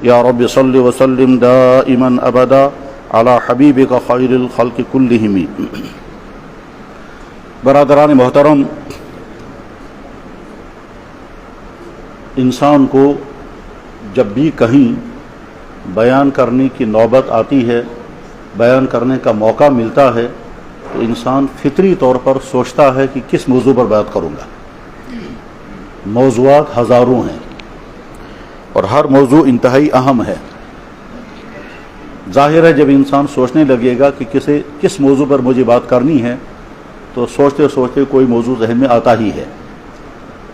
یا رب صل وسلم دائما ابدا علی حبیبک خیر الخلق کلہم۔ برادران محترم، انسان کو جب بھی کہیں بیان کرنے کی نوبت آتی ہے، بیان کرنے کا موقع ملتا ہے، تو انسان فطری طور پر سوچتا ہے کہ کس موضوع پر بات کروں گا۔ موضوعات ہزاروں ہیں اور ہر موضوع انتہائی اہم ہے۔ ظاہر ہے جب انسان سوچنے لگے گا کہ کس موضوع پر مجھے بات کرنی ہے، تو سوچتے سوچتے کوئی موضوع ذہن میں آتا ہی ہے۔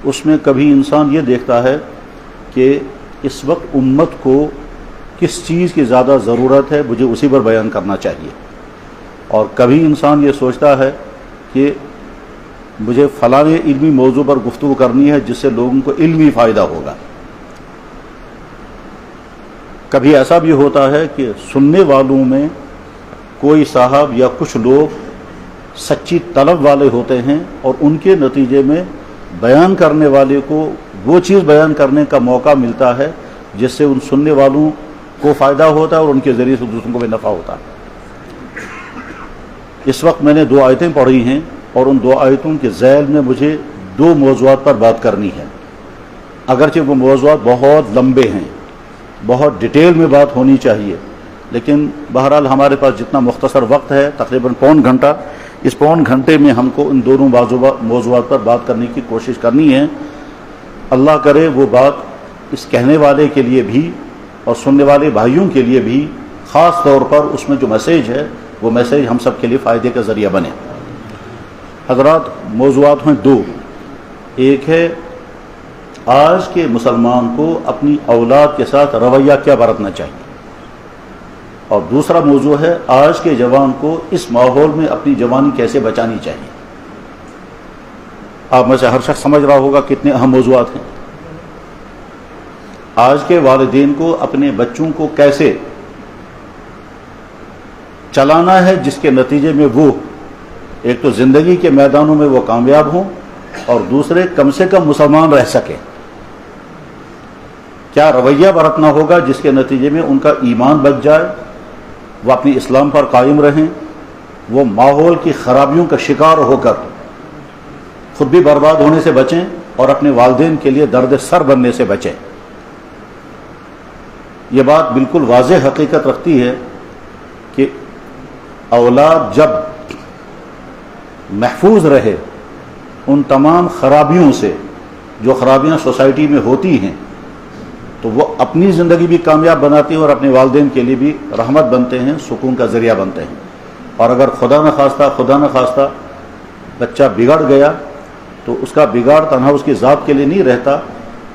اس میں کبھی انسان یہ دیکھتا ہے کہ اس وقت امت کو کس چیز کی زیادہ ضرورت ہے، مجھے اسی پر بیان کرنا چاہیے، اور کبھی انسان یہ سوچتا ہے کہ مجھے فلاں علمی موضوع پر گفتگو کرنی ہے جس سے لوگوں کو علمی فائدہ ہوگا۔ کبھی ایسا بھی ہوتا ہے کہ سننے والوں میں کوئی صاحب یا کچھ لوگ سچی طلب والے ہوتے ہیں، اور ان کے نتیجے میں بیان کرنے والے کو وہ چیز بیان کرنے کا موقع ملتا ہے جس سے ان سننے والوں کو فائدہ ہوتا ہے اور ان کے ذریعے سے دوسروں کو بھی نفع ہوتا ہے۔ اس وقت میں نے 2 آیتیں پڑھی ہیں، اور ان 2 آیتوں کے ذیل میں مجھے 2 موضوعات پر بات کرنی ہے۔ اگرچہ وہ موضوعات بہت لمبے ہیں، بہت ڈیٹیل میں بات ہونی چاہیے، لیکن بہرحال ہمارے پاس جتنا مختصر وقت ہے، تقریباً پون گھنٹہ، اس پون گھنٹے میں ہم کو ان دونوں موضوعات پر بات کرنے کی کوشش کرنی ہے۔ اللہ کرے وہ بات اس کہنے والے کے لیے بھی اور سننے والے بھائیوں کے لیے بھی خاص طور پر اس میں جو میسیج ہے، وہ میسیج ہم سب کے لیے فائدے کا ذریعہ بنے۔ حضرات، موضوعات ہیں 2۔ ایک ہے آج کے مسلمان کو اپنی اولاد کے ساتھ رویہ کیا برتنا چاہیے، اور دوسرا موضوع ہے آج کے جوان کو اس ماحول میں اپنی جوانی کیسے بچانی چاہیے۔ آپ میں سے ہر شخص سمجھ رہا ہوگا کتنے اہم موضوعات ہیں۔ آج کے والدین کو اپنے بچوں کو کیسے چلانا ہے جس کے نتیجے میں وہ ایک تو زندگی کے میدانوں میں وہ کامیاب ہوں، اور دوسرے کم سے کم مسلمان رہ سکیں۔ کیا رویہ برتنا ہوگا جس کے نتیجے میں ان کا ایمان بچ جائے، وہ اپنی اسلام پر قائم رہیں، وہ ماحول کی خرابیوں کا شکار ہو کر خود بھی برباد ہونے سے بچیں اور اپنے والدین کے لیے درد سر بننے سے بچیں۔ یہ بات بالکل واضح حقیقت رکھتی ہے کہ اولاد جب محفوظ رہے ان تمام خرابیوں سے، جو خرابیاں سوسائٹی میں ہوتی ہیں، تو وہ اپنی زندگی بھی کامیاب بناتی ہیں اور اپنے والدین کے لیے بھی رحمت بنتے ہیں، سکون کا ذریعہ بنتے ہیں۔ اور اگر خدا نہ خواستہ بچہ بگڑ گیا، تو اس کا بگاڑ تنہا اس کی ذات کے لیے نہیں رہتا،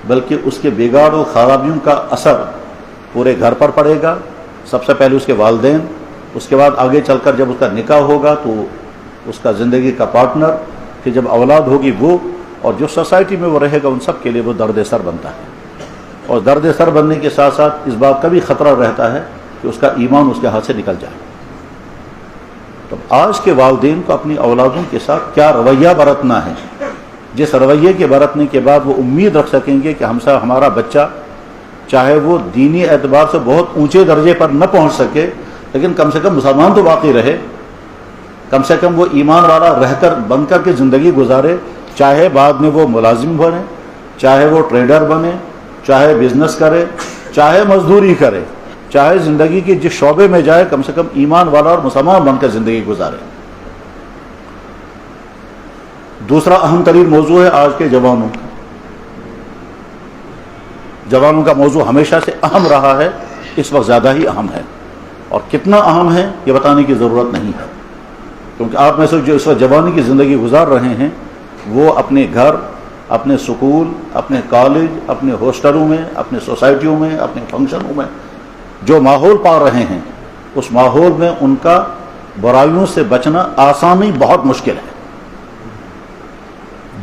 بلکہ اس کے بگاڑ و خرابیوں کا اثر پورے گھر پر پڑے گا۔ سب سے پہلے اس کے والدین، اس کے بعد آگے چل کر جب اس کا نکاح ہوگا تو اس کا زندگی کا پارٹنر، پھر جب اولاد ہوگی وہ، اور جو سوسائٹی میں وہ رہے گا، ان سب کے لیے وہ درد سر بنتا ہے۔ اور درد سر بننے کے ساتھ ساتھ اس بات کا بھی خطرہ رہتا ہے کہ اس کا ایمان اس کے ہاتھ سے نکل جائے۔ تو آج کے والدین کو اپنی اولادوں کے ساتھ کیا رویہ برتنا ہے، جس رویے کے برتنے کے بعد وہ امید رکھ سکیں گے کہ ہمارا بچہ چاہے وہ دینی اعتبار سے بہت اونچے درجے پر نہ پہنچ سکے، لیکن کم سے کم مسلمان تو باقی رہے، کم سے کم وہ ایمان والا بن کر کے زندگی گزارے، چاہے بعد میں وہ ملازم بنے، چاہے وہ ٹریڈر بنے، چاہے بزنس کرے، چاہے مزدوری کرے، چاہے زندگی کے جس شعبے میں جائے، کم سے کم ایمان والا اور مسلمان بن کر زندگی گزارے۔ دوسرا اہم ترین موضوع ہے آج کے جوانوں کا۔ جوانوں کا موضوع ہمیشہ سے اہم رہا ہے، اس وقت زیادہ ہی اہم ہے، اور کتنا اہم ہے یہ بتانے کی ضرورت نہیں ہے، کیونکہ آپ میں سے جو اس وقت جوانی کی زندگی گزار رہے ہیں، وہ اپنے گھر، اپنے سکول، اپنے کالج، اپنے ہاسٹلوں میں، اپنے سوسائٹیوں میں، اپنے فنکشنوں میں جو ماحول پا رہے ہیں، اس ماحول میں ان کا برائیوں سے بچنا آسانی بہت مشکل ہے،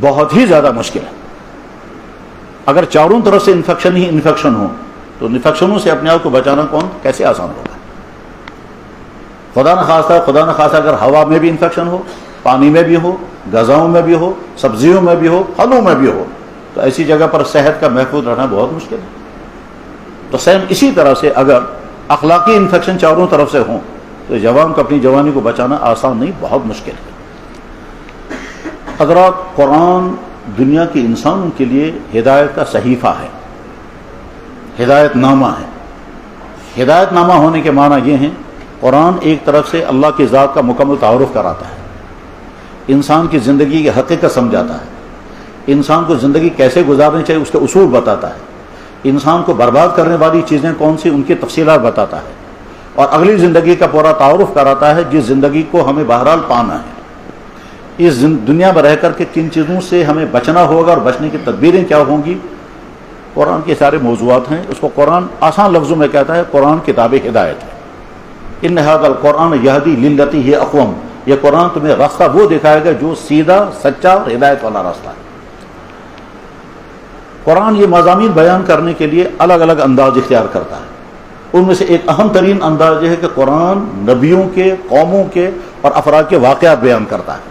بہت ہی زیادہ مشکل ہے۔ اگر چاروں طرف سے انفیکشن ہی انفیکشن ہو تو انفیکشنوں سے اپنے آپ کو بچانا کیسے آسان ہوگا؟ خدا نہ خواستہ اگر ہوا میں بھی انفیکشن ہو، پانی میں بھی ہو، غذاؤں میں بھی ہو، سبزیوں میں بھی ہو، پھلوں میں بھی ہو، تو ایسی جگہ پر صحت کا محفوظ رہنا بہت مشکل ہے۔ تو سیم اسی طرح سے اگر اخلاقی انفیکشن چاروں طرف سے ہوں تو جوان کو اپنی جوانی کو بچانا آسان نہیں، بہت مشکل ہے۔ حضرات، قرآن دنیا کے انسانوں کے لیے ہدایت کا صحیفہ ہے، ہدایت نامہ ہے۔ ہدایت نامہ ہونے کے معنی یہ ہیں، قرآن ایک طرف سے اللہ کی ذات کا مکمل تعارف کراتا ہے، انسان کی زندگی کی حقیقت سمجھاتا ہے، انسان کو زندگی کیسے گزارنی چاہیے اس کے اصول بتاتا ہے، انسان کو برباد کرنے والی چیزیں کون سی ان کی تفصیلات بتاتا ہے، اور اگلی زندگی کا پورا تعارف کراتا ہے جس زندگی کو ہمیں بہرحال پانا ہے۔ اس دنیا میں رہ کر کے کن چیزوں سے ہمیں بچنا ہوگا اور بچنے کی تدبیریں کیا ہوں گی، قرآن کے سارے موضوعات ہیں۔ اس کو قرآن آسان لفظوں میں کہتا ہے قرآن کتاب ہدایت ہے۔ ان ھذا القرآن یہدی للتی ہی اقوم، یہ قرآن تمہیں راستہ وہ دکھائے گا جو سیدھا، سچا اور ہدایت والا راستہ ہے۔ قرآن یہ مضامین بیان کرنے کے لیے الگ الگ انداز اختیار کرتا ہے۔ ان میں سے ایک اہم ترین انداز یہ ہے کہ قرآن نبیوں کے، قوموں کے اور افراد کے واقعات بیان کرتا ہے۔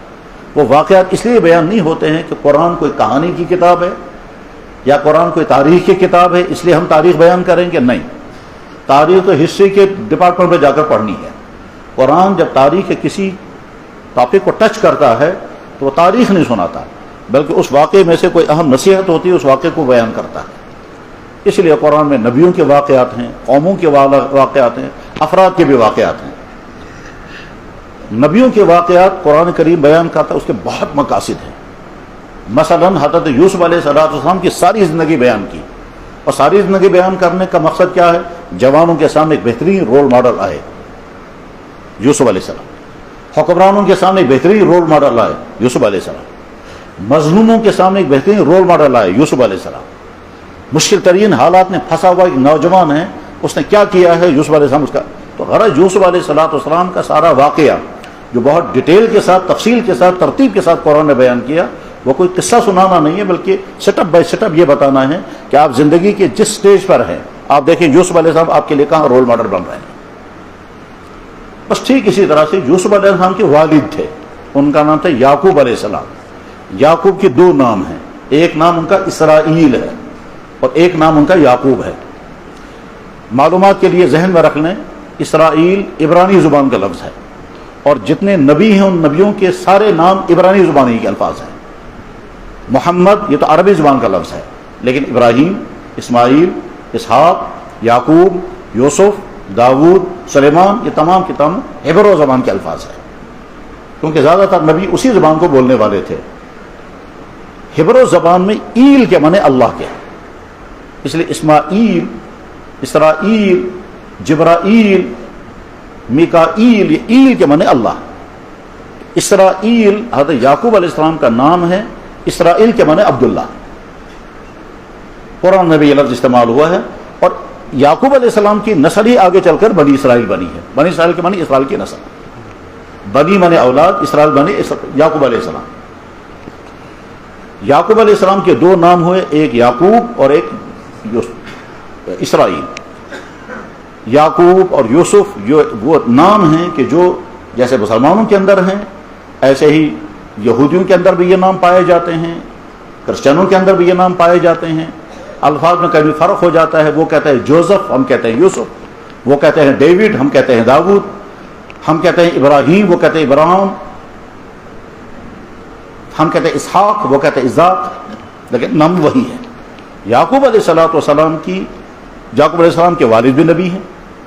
وہ واقعات اس لیے بیان نہیں ہوتے ہیں کہ قرآن کوئی کہانی کی کتاب ہے یا قرآن کوئی تاریخ کی کتاب ہے اس لیے ہم تاریخ بیان کریں گے، نہیں۔ تاریخ تو ہسٹری کے ڈپارٹمنٹ میں جا کر پڑھنی ہے۔ قرآن جب تاریخ کے کسی ٹاپک کو ٹچ کرتا ہے تو وہ تاریخ نہیں سناتا، بلکہ اس واقعے میں سے کوئی اہم نصیحت ہوتی ہے، اس واقعے کو بیان کرتا ہے۔ اس لیے قرآن میں نبیوں کے واقعات ہیں، قوموں کے واقعات ہیں، افراد کے بھی واقعات ہیں۔ نبیوں کے واقعات قرآن کریم بیان کرتا ہے، اس کے بہت مقاصد ہیں۔ مثلا حضرت یوسف علیہ السلام کی ساری زندگی بیان کی، اور ساری زندگی بیان کرنے کا مقصد کیا ہے؟ جوانوں کے سامنے ایک بہترین رول ماڈل آئے یوسف علیہ السلام، حکمرانوں کے سامنے ایک بہترین رول ماڈل آئے یوسف علیہ السلام، مظلوموں کے سامنے ایک بہترین رول ماڈل آئے یوسف علیہ السلام۔ مشکل ترین حالات میں پھنسا ہوا ایک نوجوان ہے، اس نے کیا کیا ہے یوسف علیہ السلام، اس کا تو غرض یوسف علیہ السلام کا سارا واقعہ جو بہت ڈیٹیل کے ساتھ، تفصیل کے ساتھ، ترتیب کے ساتھ قرآن نے بیان کیا، وہ کوئی قصہ سنانا نہیں ہے، بلکہ سٹپ بائی سٹپ یہ بتانا ہے کہ آپ زندگی کے جس سٹیج پر ہیں، آپ دیکھیں یوسف علیہ السلام آپ کے لیے کہاں رول ماڈل بن رہے ہیں۔ بس ٹھیک اسی طرح سے یوسف علیہ السلام کے والد تھے، ان کا نام تھا یعقوب علیہ السلام۔ یعقوب کے دو نام ہیں، ایک نام ان کا اسرائیل ہے اور ایک نام ان کا یعقوب ہے۔ معلومات کے لیے ذہن میں رکھ لیں، اسرائیل عبرانی زبان کا لفظ ہے، اور جتنے نبی ہیں ان نبیوں کے سارے نام عبرانی زبانی کے الفاظ ہیں۔ محمد یہ تو عربی زبان کا لفظ ہے، لیکن ابراہیم، اسماعیل، اسحاق، یعقوب، یوسف، داود، سلیمان، یہ تمام کے تمام ہیبرو زبان کے الفاظ ہیں، کیونکہ زیادہ تر نبی اسی زبان کو بولنے والے تھے۔ ہیبرو زبان میں ایل کے معنی اللہ کے، اس لیے اسماعیل، اسرائیل، جبرائیل، میکائیل، یہ ایل کے معنی اللہ۔ اسرائیل حضرت یعقوب علیہ السلام کا نام ہے، اسرائیل کے معنی عبداللہ۔ قرآن میں بھی یہ لفظ استعمال ہوا ہے، اور یعقوب علیہ السلام کی نسل ہی آگے چل کر بنی اسرائیل بنی ہے۔ بنی اسرائیل کے معنی اسرائیل کی نسل، بنی معنی اولاد، اسرائیل بنی یعقوب علیہ السلام۔ یعقوب علیہ السلام کے دو نام ہوئے، ایک یعقوب اور ایک اسرائیل۔ یعقوب اور یوسف وہ نام ہیں کہ جو جیسے مسلمانوں کے اندر ہیں، ایسے ہی یہودیوں کے اندر بھی یہ نام پائے جاتے ہیں، کرسچنوں کے اندر بھی یہ نام پائے جاتے ہیں۔ الفاظ میں کبھی فرق ہو جاتا ہے، وہ کہتے ہیں جوزف، ہم کہتے ہیں یوسف، وہ کہتے ہیں ڈیوڈ، ہم کہتے ہیں داود، ہم کہتے ہیں ابراہیم، وہ کہتے ہیں ابراہیم، ہم کہتے ہیں اسحاق، وہ کہتے ہیں اسحاق، لیکن نام وہی ہے۔ یعقوب علیہ السلام یعقوب علیہ السلام کے والد بھی نبی ہیں،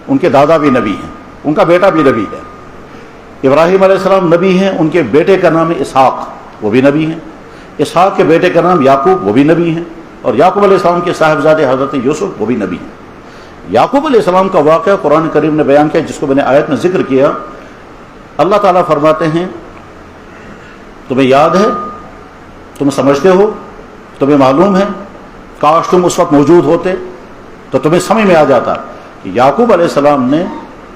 ان کے دادا بھی نبی ہیں، ان کا بیٹا بھی نبی ہے۔ ابراہیم علیہ السلام نبی ہیں، ان کے بیٹے کا نام ہے اسحاق، وہ بھی نبی ہیں۔ اسحاق کے بیٹے کا نام یعقوب، وہ بھی نبی ہیں، اور یعقوب علیہ السلام کے صاحبزادے حضرت یوسف، وہ بھی نبی ہیں۔ یعقوب علیہ السلام کا واقعہ قرآن کریم نے بیان کیا، جس کو میں نے آیت میں ذکر کیا۔ اللہ تعالیٰ فرماتے ہیں تمہیں یاد ہے، تم سمجھتے ہو، تمہیں معلوم ہے، کاش تم اس وقت موجود ہوتے تو تمہیں سمجھ میں آ جاتا کہ یعقوب علیہ السلام نے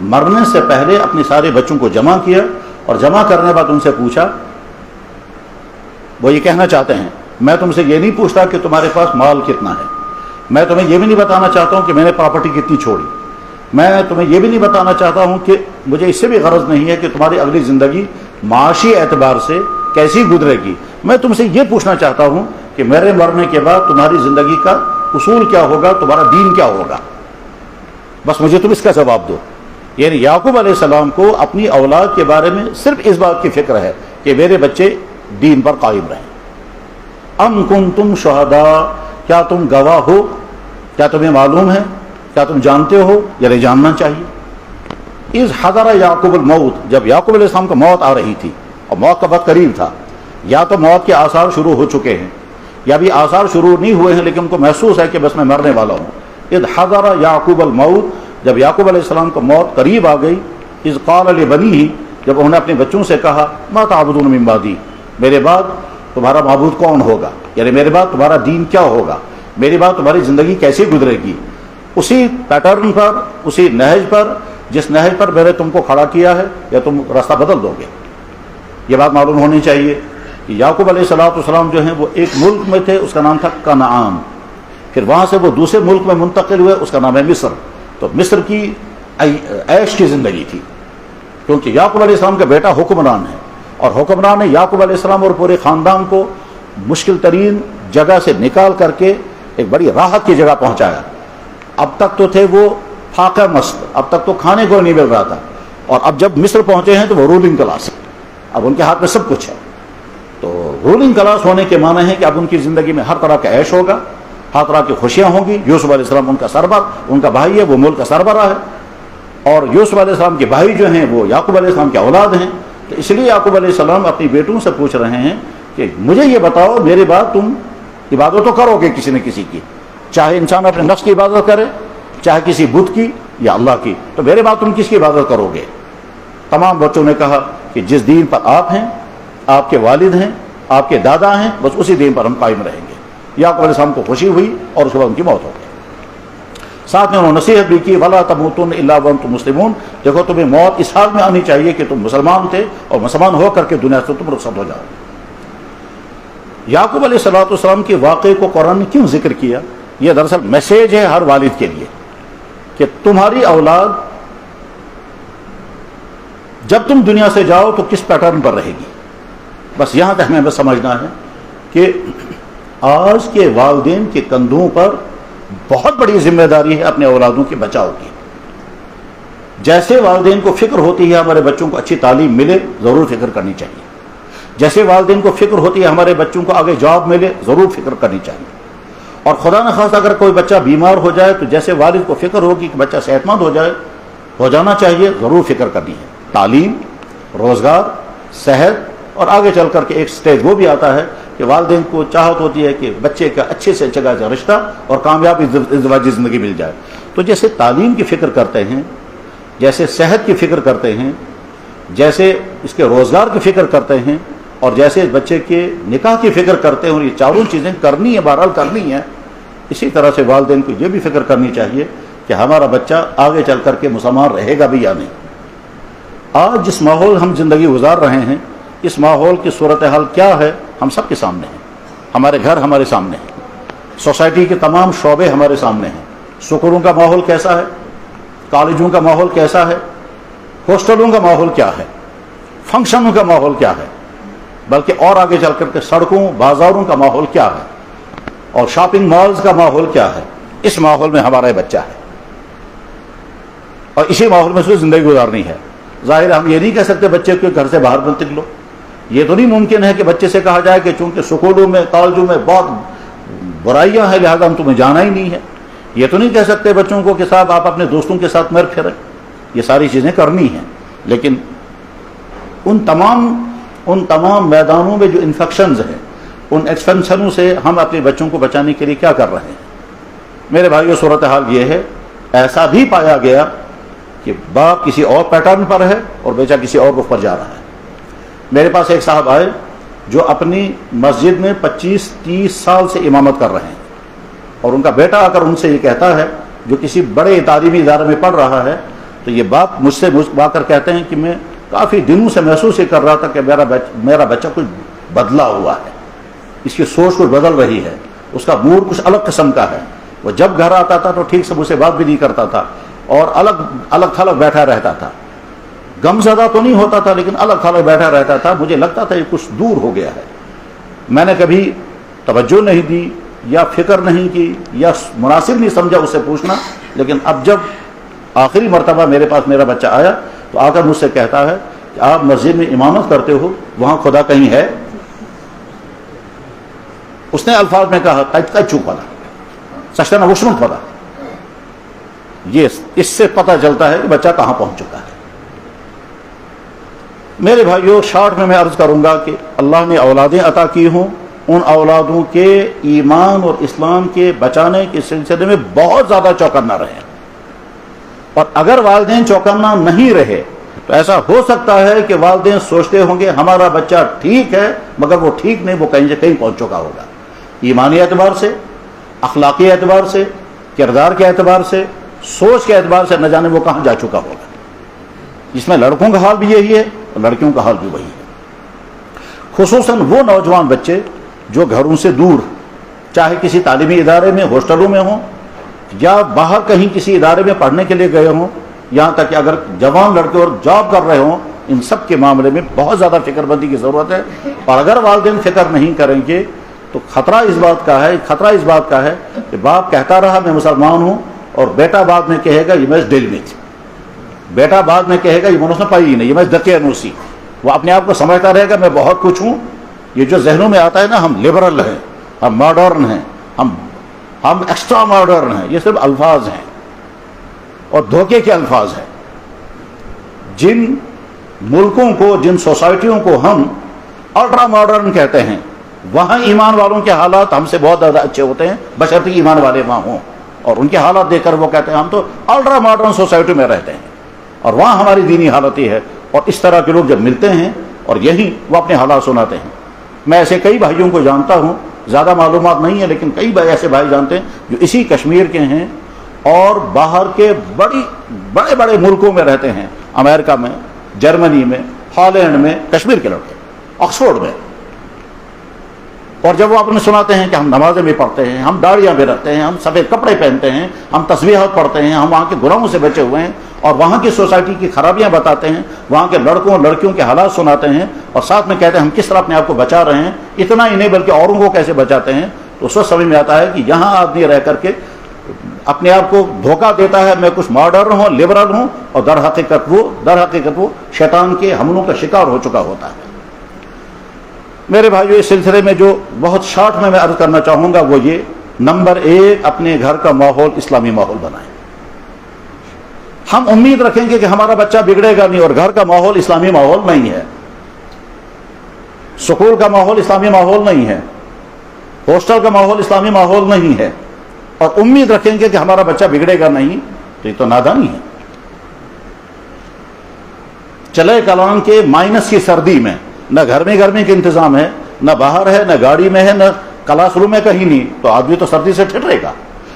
مرنے سے پہلے اپنے سارے بچوں کو جمع کیا، اور جمع کرنے کے بعد ان سے پوچھا، وہ یہ کہنا چاہتے ہیں میں تم سے یہ نہیں پوچھتا کہ تمہارے پاس مال کتنا ہے، میں تمہیں یہ بھی نہیں بتانا چاہتا ہوں کہ میں نے پراپرٹی کتنی چھوڑی، میں تمہیں یہ بھی نہیں بتانا چاہتا ہوں کہ مجھے اس سے بھی غرض نہیں ہے کہ تمہاری اگلی زندگی معاشی اعتبار سے کیسی گزرے گی، میں تم سے یہ پوچھنا چاہتا ہوں کہ میرے مرنے کے بعد تمہاری زندگی کا اصول کیا ہوگا، تمہارا دین کیا ہوگا۔ بس مجھے تم اس کا جواب دو. یعنی یعقوب علیہ السلام کو اپنی اولاد کے بارے میں صرف اس بات کی فکر ہے کہ میرے بچے دین پر قائم رہیں. ام کنتم شہداء، کیا تم گواہ ہو، کیا تمہیں معلوم ہے، کیا تم جانتے ہو، یعنی جاننا چاہیے. اذ حضر یعقوب الموت، جب یعقوب علیہ السلام کو موت آ رہی تھی اور موت کا وقت قریب تھا، یا تو موت کے آثار شروع ہو چکے ہیں یا بھی آثار شروع نہیں ہوئے ہیں لیکن ان کو محسوس ہے کہ بس میں مرنے والا ہوں. اذ حضر یعقوب الموت، جب یعقوب علیہ السلام کو موت قریب آ گئی. اذ قال لبنیہ، جب انہوں نے اپنے بچوں سے کہا ما تعبدون من بعدی، میرے بعد تمہارا معبود کون ہوگا، یعنی میرے بعد تمہارا دین کیا ہوگا، میرے بعد تمہاری زندگی کیسے گزرے گی، اسی پیٹرن پر، اسی نہج پر جس نہج پر میں نے تم کو کھڑا کیا ہے، یا تم راستہ بدل دو گے. یہ بات معلوم ہونی چاہیے کہ یعقوب علیہ السلام جو ہیں وہ ایک ملک میں تھے، اس کا نام تھا کنعان. پھر وہاں سے وہ دوسرے ملک میں منتقل ہوئے، اس کا نام ہے مصر. تو مصر کی عیش کی زندگی تھی، کیونکہ یعقوب علیہ السلام کا بیٹا حکمران ہے، اور حکمران نے یعقوب علیہ السلام اور پورے خاندان کو مشکل ترین جگہ سے نکال کر کے ایک بڑی راحت کی جگہ پہنچایا. اب تک تو تھے وہ فاقہ مست، اب تک تو کھانے کو نہیں مل رہا تھا، اور اب جب مصر پہنچے ہیں تو وہ رولنگ کلاس ہے، اب ان کے ہاتھ میں سب کچھ ہے. تو رولنگ کلاس ہونے کے معنی ہے کہ اب ان کی زندگی میں ہر طرح کا عیش ہوگا، ہر طرح کی خوشیاں ہوں گی. یوسف علیہ السلام ان کا سربراہ، ان کا بھائی ہے، وہ ملک کا سربراہ ہے، اور یوسف علیہ السلام کے بھائی جو ہیں وہ یعقوب علیہ السلام کے اولاد ہیں. تو اس لیے یعقوب علیہ السلام اپنی بیٹوں سے پوچھ رہے ہیں کہ مجھے یہ بتاؤ، میرے بعد تم عبادت تو کرو گے کسی نہ کسی کی، چاہے انسان اپنے نفس کی عبادت کرے، چاہے کسی بت کی یا اللہ کی، تو میرے بعد تم کس کی عبادت کرو گے؟ تمام بچوں نے کہا کہ جس دین پر آپ ہیں، آپ کے والد ہیں، آپ کے دادا ہیں، بس اسی دین پر ہم قائم رہیں گے. یعقوب علیہ السلام کو خوشی ہوئی اور اس کے بعد ان کی موت ہو گئی. ساتھ میں انہوں نے نصیحت بھی کی وَلَا تَمُوتُنَّ إِلَّا وَأَنْتُم مُسْلِمُونَ، دیکھو تمہیں موت اس حال میں آنی چاہیے کہ تم مسلمان تھے اور مسلمان ہو کر کے دنیا سے تم رخصت ہو جاؤ. یعقوب علیہ السلام کے واقعے کو قرآن نے کیوں ذکر کیا؟ یہ دراصل میسیج ہے ہر والد کے لیے کہ تمہاری اولاد جب تم دنیا سے جاؤ تو کس پیٹرن پر رہے گی. بس یہاں تک ہمیں بس سمجھنا ہے کہ آج کے والدین کے کندھوں پر بہت بڑی ذمہ داری ہے اپنے اولادوں کے بچاؤ کی. جیسے والدین کو فکر ہوتی ہے ہمارے بچوں کو اچھی تعلیم ملے، ضرور فکر کرنی چاہیے. جیسے والدین کو فکر ہوتی ہے ہمارے بچوں کو آگے جاب ملے، ضرور فکر کرنی چاہیے. اور خدا نخواستہ اگر کوئی بچہ بیمار ہو جائے تو جیسے والد کو فکر ہوگی کہ بچہ صحت مند ہو جانا چاہیے، ضرور فکر کرنی ہے. تعلیم، روزگار، صحت، اور آگے چل کر کے ایک سٹیج وہ بھی آتا ہے کہ والدین کو چاہت ہوتی ہے کہ بچے کا اچھے سے اچھا رشتہ اور کامیاب ازدواجی زندگی مل جائے. تو جیسے تعلیم کی فکر کرتے ہیں، جیسے صحت کی فکر کرتے ہیں، جیسے اس کے روزگار کی فکر کرتے ہیں، اور جیسے بچے کے نکاح کی فکر کرتے ہیں، اور یہ چاروں چیزیں کرنی ہے، بہرحال کرنی ہے، اسی طرح سے والدین کو یہ بھی فکر کرنی چاہیے کہ ہمارا بچہ آگے چل کر کے مسلمان رہے گا بھی یا نہیں. آج جس ماحول ہم زندگی گزار رہے ہیں، اس ماحول کی صورتحال کیا ہے ہم سب کے سامنے ہے. ہمارے گھر ہمارے سامنے ہیں، سوسائٹی کے تمام شعبے ہمارے سامنے ہیں. سکولوں کا ماحول کیسا ہے، کالجوں کا ماحول کیسا ہے، ہاسٹلوں کا ماحول کیا ہے، فنکشنوں کا ماحول کیا ہے، بلکہ اور آگے چل کر کے سڑکوں بازاروں کا ماحول کیا ہے، اور شاپنگ مالز کا ماحول کیا ہے. اس ماحول میں ہمارا بچہ ہے اور اسی ماحول میں اسے زندگی گزارنی ہے. ظاہر ہم یہ نہیں کہہ سکتے بچے کو گھر سے باہر مت نکلو. یہ تو نہیں ممکن ہے کہ بچے سے کہا جائے کہ چونکہ سکولوں میں کالجوں میں بہت برائیاں ہیں لہذا ہم تمہیں جانا ہی نہیں ہے. یہ تو نہیں کہہ سکتے بچوں کو کہ صاحب آپ اپنے دوستوں کے ساتھ مر پھریں. یہ ساری چیزیں کرنی ہیں، لیکن ان تمام میدانوں میں جو انفیکشنز ہیں، ان انفیکشنوں سے ہم اپنے بچوں کو بچانے کے لیے کیا کر رہے ہیں؟ میرے بھائیو، صورتحال یہ ہے، ایسا بھی پایا گیا کہ باپ کسی اور پیٹرن پر ہے اور بیٹا کسی اور رخ پر جا رہا ہے. میرے پاس ایک صاحب آئے جو اپنی مسجد میں 25-30 سال سے امامت کر رہے ہیں، اور ان کا بیٹا آ کر ان سے یہ کہتا ہے، جو کسی بڑے تعلیمی ادارے میں پڑھ رہا ہے، تو یہ باپ مجھ سے آ کر کہتے ہیں کہ میں کافی دنوں سے محسوس ہی کر رہا تھا کہ میرا بچہ کچھ بدلا ہوا ہے، اس کی سوچ کچھ بدل رہی ہے، اس کا موڈ کچھ الگ قسم کا ہے. وہ جب گھر آتا تھا تو ٹھیک سے مجھ سے بات بھی نہیں کرتا تھا اور الگ تھلگ بیٹھا رہتا تھا. غم زدہ تو نہیں ہوتا تھا لیکن الگ تھلگ بیٹھا رہتا تھا. مجھے لگتا تھا یہ کچھ دور ہو گیا ہے. میں نے کبھی توجہ نہیں دی یا فکر نہیں کی یا مناسب نہیں سمجھا اس سے پوچھنا، لیکن اب جب آخری مرتبہ میرے پاس میرا بچہ آیا تو آ کر مجھ سے کہتا ہے کہ آپ مسجد میں امامت کرتے ہو، وہاں خدا کہیں ہے؟ اس نے الفاظ میں کہا تچو خدا سچتا نوشن خدا۔ یہ اس سے پتہ چلتا ہے کہ بچہ کہاں پہنچ چکا ہے۔ میرے بھائیوں، شارٹ میں عرض کروں گا کہ اللہ نے اولادیں عطا کی ہوں، ان اولادوں کے ایمان اور اسلام کے بچانے کے سلسلے میں بہت زیادہ چوکنا رہے، اور اگر والدین چوکنا نہیں رہے تو ایسا ہو سکتا ہے کہ والدین سوچتے ہوں گے ہمارا بچہ ٹھیک ہے مگر وہ ٹھیک نہیں، وہ کہیں سے کہیں پہنچ چکا ہوگا، ایمانی اعتبار سے، اخلاقی اعتبار سے، کردار کے اعتبار سے، سوچ کے اعتبار سے نہ جانے وہ کہاں جا چکا ہوگا۔ جس میں لڑکوں کا حال بھی یہی ہے اور لڑکیوں کا حال بھی وہی ہے۔ خصوصاً وہ نوجوان بچے جو گھروں سے دور، چاہے کسی تعلیمی ادارے میں ہاسٹلوں میں ہوں یا باہر کہیں کسی ادارے میں پڑھنے کے لیے گئے ہوں، یہاں تک کہ اگر جوان لڑکے اور جاب کر رہے ہوں، ان سب کے معاملے میں بہت زیادہ فکر بندی کی ضرورت ہے۔ اور اگر والدین فکر نہیں کریں گے تو خطرہ اس بات کا ہے کہ باپ کہتا رہا میں مسلمان ہوں اور بیٹا بعد میں کہے گا یہ میں دل میں تھی، بیٹا بعد میں کہے گا یہ منوس نے پائی ہی نہیں، یہ میں دکے نوسی، وہ اپنے آپ کو سمجھتا رہے گا میں بہت کچھ ہوں۔ یہ جو ذہنوں میں آتا ہے نا ہم لبرل ہیں، ہم ماڈرن ہیں، ہم ایکسٹرا ماڈرن ہیں، یہ صرف الفاظ ہیں اور دھوکے کے الفاظ ہیں۔ جن ملکوں کو، جن سوسائٹیوں کو ہم الٹرا ماڈرن کہتے ہیں، وہاں ایمان والوں کے حالات ہم سے بہت زیادہ اچھے ہوتے ہیں، بشرطیکہ ایمان والے وہاں ہوں، اور ان کے حالات دیکھ کر وہ کہتے ہیں ہم تو الٹرا ماڈرن سوسائٹی میں رہتے ہیں اور وہاں ہماری دینی حالت یہ ہے۔ اور اس طرح کے لوگ جب ملتے ہیں اور یہی وہ اپنے حالات سناتے ہیں۔ میں ایسے کئی بھائیوں کو جانتا ہوں، زیادہ معلومات نہیں ہے لیکن کئی ایسے بھائی جانتے ہیں جو اسی کشمیر کے ہیں اور باہر کے بڑے بڑے ملکوں میں رہتے ہیں، امریکہ میں، جرمنی میں، ہالینڈ میں، کشمیر کے لڑکے، آکسفورڈ میں۔ اور جب وہ اپنے سناتے ہیں کہ ہم نمازیں بھی پڑھتے ہیں، ہم داڑیاں بھی رکھتے ہیں، ہم سفید کپڑے پہنتے ہیں، ہم تسبیحات پڑھتے ہیں، ہم وہاں کے گناہوں سے بچے ہوئے ہیں، اور وہاں کی سوسائٹی کی خرابیاں بتاتے ہیں، وہاں کے لڑکوں اور لڑکیوں کے حالات سناتے ہیں، اور ساتھ میں کہتے ہیں ہم کس طرح اپنے آپ کو بچا رہے ہیں، اتنا ہی نہیں بلکہ اوروں کو کیسے بچاتے ہیں، تو اس وقت سمجھ میں آتا ہے کہ یہاں آدمی رہ کر کے اپنے آپ کو دھوکہ دیتا ہے میں کچھ ماڈرن ہوں، لبرل ہوں، اور در حقیقت وہ شیطان کے حملوں کا شکار ہو چکا ہوتا ہے۔ میرے بھائیو، اس سلسلے میں جو بہت شارٹ میں عرض کرنا چاہوں گا وہ یہ، نمبر 1 اپنے گھر کا ماحول اسلامی ماحول بنائیں۔ ہم امید رکھیں گے کہ ہمارا بچہ بگڑے گا نہیں، اور گھر کا ماحول اسلامی ماحول نہیں ہے، سکول کا ماحول اسلامی ماحول نہیں ہے، ہاسٹل کا ماحول اسلامی ماحول نہیں ہے، اور امید رکھیں گے کہ ہمارا بچہ بگڑے گا نہیں، تو یہ تو نادانی ہے۔ چلے کلام کے مائنس کی سردی میں نہ گھر میں گرمی کا انتظام ہے، نہ باہر ہے، نہ گاڑی میں ہے، نہ کلاس روم میں کہیں نہیں، تو آدمی تو سردی سے ٹھٹرے گا۔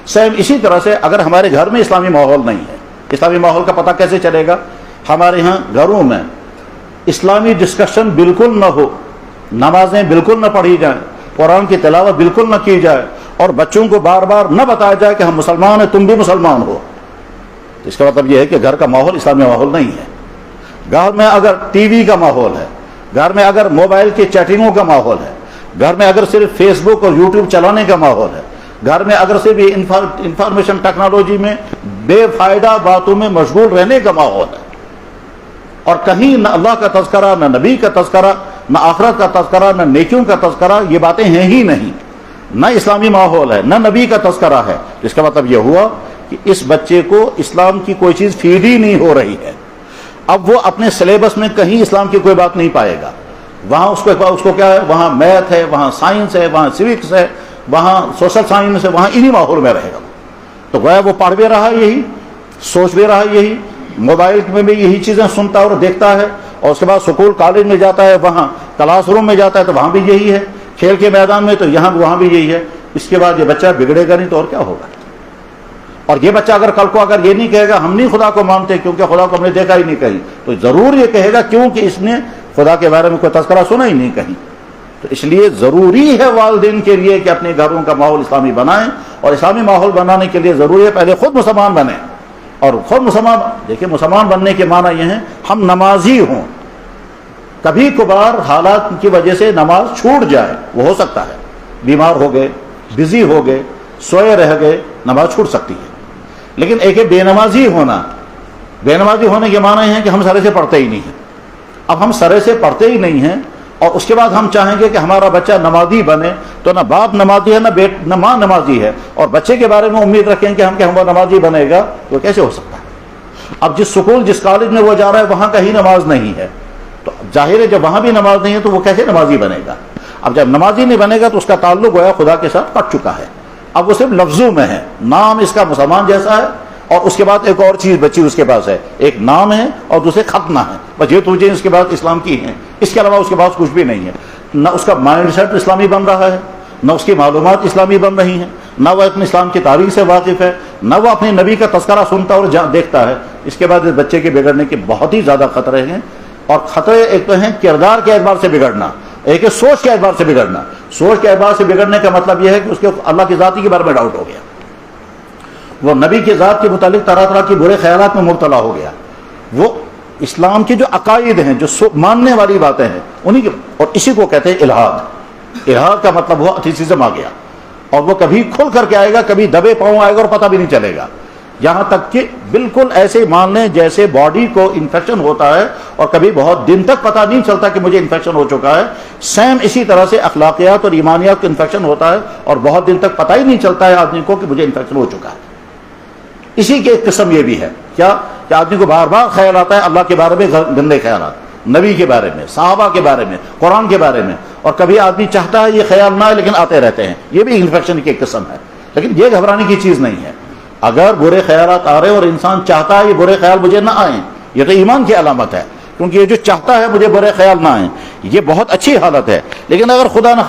سیم اسی طرح سے اگر ہمارے گھر میں اسلامی ماحول نہیں ہے، اسلامی ماحول کا پتہ کیسے چلے گا؟ ہمارے ہاں گھروں میں اسلامی ڈسکشن بالکل نہ ہو، نمازیں بالکل نہ پڑھی جائیں، قرآن کی تلاوت بالکل نہ کی جائے، اور بچوں کو بار بار نہ بتایا جائے کہ ہم مسلمان ہیں، تم بھی مسلمان ہو، تو اس کا مطلب یہ ہے کہ گھر کا ماحول اسلامی ماحول نہیں ہے۔ گھر میں اگر ٹی وی کا ماحول ہے، گھر میں اگر موبائل کی چیٹنگوں کا ماحول ہے، گھر میں اگر صرف فیس بک اور یوٹیوب چلانے کا ماحول ہے، گھر میں اگر صرف انفارمیشن ٹیکنالوجی میں بے فائدہ باتوں میں مشغول رہنے کا ماحول ہے، اور کہیں نہ اللہ کا تذکرہ، نہ نبی کا تذکرہ، نہ آخرت کا تذکرہ، نہ نیکیوں کا تذکرہ، یہ باتیں ہیں ہی نہیں، نہ اسلامی ماحول ہے، نہ نبی کا تذکرہ ہے، جس کا مطلب یہ ہوا کہ اس بچے کو اسلام کی کوئی چیز فیڈ ہی نہیں ہو رہی ہے۔ اب وہ اپنے سلیبس میں کہیں اسلام کی کوئی بات نہیں پائے گا، وہاں اس کو کیا ہے، وہاں میتھ ہے، وہاں سائنس ہے، وہاں سیوکس ہے، وہاں سوشل سائنس ہے، وہاں انہی ماحول میں رہے گا۔ تو گویا وہ پڑھ بھی رہا یہی، سوچ بھی رہا یہی، موبائل میں بھی یہی چیزیں سنتا اور دیکھتا ہے، اور اس کے بعد سکول کالج میں جاتا ہے، وہاں کلاس روم میں جاتا ہے تو وہاں بھی یہی ہے، کھیل کے میدان میں تو وہاں بھی یہی ہے۔ اس کے بعد یہ بچہ بگڑے گا نہیں تو اور کیا ہوگا؟ اور یہ بچہ اگر کل کو اگر یہ نہیں کہے گا ہم نہیں خدا کو مانتے کیونکہ خدا کو ہم نے دیکھا ہی نہیں کہیں، تو ضرور یہ کہے گا کیونکہ اس نے خدا کے بارے میں کوئی تذکرہ سنا ہی نہیں کہیں۔ تو اس لیے ضروری ہے والدین کے لیے کہ اپنے گھروں کا ماحول اسلامی بنائیں، اور اسلامی ماحول بنانے کے لیے ضروری ہے پہلے خود مسلمان بنیں، اور خود دیکھیں مسلمان بننے کے معنی یہ ہیں ہم نمازی ہوں۔ کبھی کبھار حالات کی وجہ سے نماز چھوٹ جائے، وہ ہو سکتا ہے، بیمار ہو گئے، بزی ہو گئے، سوئے رہ گئے، نماز چھوٹ سکتی ہے، لیکن ایک بے نمازی ہونا بے نمازی ہونے کے معنی ہیں کہ ہم سرے سے پڑھتے ہی نہیں ہیں. اب ہم سرے سے پڑھتے ہی نہیں ہیں اور اس کے بعد ہم چاہیں گے کہ ہمارا بچہ نمازی بنے, تو نہ باپ نمازی ہے نہ ماں نمازی ہے, اور بچے کے بارے میں امید رکھیں کہ ہم وہ نمازی بنے گا, تو کیسے ہو سکتا ہے؟ اب جس سکول جس کالج میں وہ جا رہا ہے وہاں کہیں نماز نہیں ہے, تو ظاہر ہے جب وہاں بھی نماز نہیں ہے تو وہ کیسے نمازی بنے گا؟ اب جب نمازی نہیں بنے گا تو اس کا تعلق گویا خدا کے ساتھ کٹ چکا ہے. اب وہ صرف لفظوں میں ہے, نام اس کا مسلمان جیسا ہے, اور اس کے بعد ایک اور چیز بچی اس کے پاس ہے, ایک نام ہے اور دوسرے ختنہ ہے, بس یہ تو چیزیں اس کے بعد اسلام کی ہیں, اس کے علاوہ اس کے پاس کچھ بھی نہیں ہے. نہ اس کا مائنڈ سیٹ اسلامی بن رہا ہے, نہ اس کی معلومات اسلامی بن رہی ہیں, نہ وہ اپنے اسلام کی تاریخ سے واقف ہے, نہ وہ اپنے نبی کا تذکرہ سنتا اور دیکھتا ہے. اس کے بعد اس بچے کے بگڑنے کے بہت ہی زیادہ خطرے ہیں, اور خطرے ایک تو ہیں کردار کے اعتبار سے بگڑنا, ایک ہے سوچ کے اعتبار سے بگڑنا. سوچ کے اعتبار سے بگڑنے کا مطلب یہ ہے کہ اس کے اللہ کی ذاتی کے بارے میں ڈاؤٹ ہو گیا, وہ نبی کی ذات کے متعلق طرح طرح کے برے خیالات میں مبتلا ہو گیا, وہ اسلام کے جو عقائد ہیں, جو ماننے والی باتیں ہیں انہی کے, اور اسی کو کہتے ہیں الحاد. الحاد کا مطلب وہ ایتھیسزم آ گیا, اور وہ کبھی کھل کر کے آئے گا, کبھی دبے پاؤں آئے گا اور پتہ بھی نہیں چلے گا, یہاں تک کہ بالکل ایسے مان لیں جیسے باڈی کو انفیکشن ہوتا ہے اور کبھی بہت دن تک پتہ نہیں چلتا کہ مجھے انفیکشن ہو چکا ہے, سیم اسی طرح سے اخلاقیات اور ایمانیات کو انفیکشن ہوتا ہے اور بہت دن تک پتہ ہی نہیں چلتا ہے آدمی کو کہ مجھے انفیکشن ہو چکا ہے. اسی کی ایک قسم یہ بھی ہے کیا کہ آدمی کو بار بار خیال آتا ہے اللہ کے بارے میں گندے خیالات, نبی کے بارے میں, صحابہ کے بارے میں, قرآن کے بارے میں, اور کبھی آدمی چاہتا ہے یہ خیال نہ آئے لیکن آتے رہتے ہیں. یہ بھی انفیکشن کی ایک قسم ہے, لیکن یہ گھبرانے کی چیز نہیں ہے. اگر برے خیالات آ رہے اور انسان چاہتا ہے یہ برے خیال مجھے نہ آئیں, یہ تو ایمان کی علامت ہے, کیونکہ یہ جو چاہتا ہے مجھے برے خیال نہ آئیں یہ بہت اچھی حالت ہے. لیکن اگر خدا نہ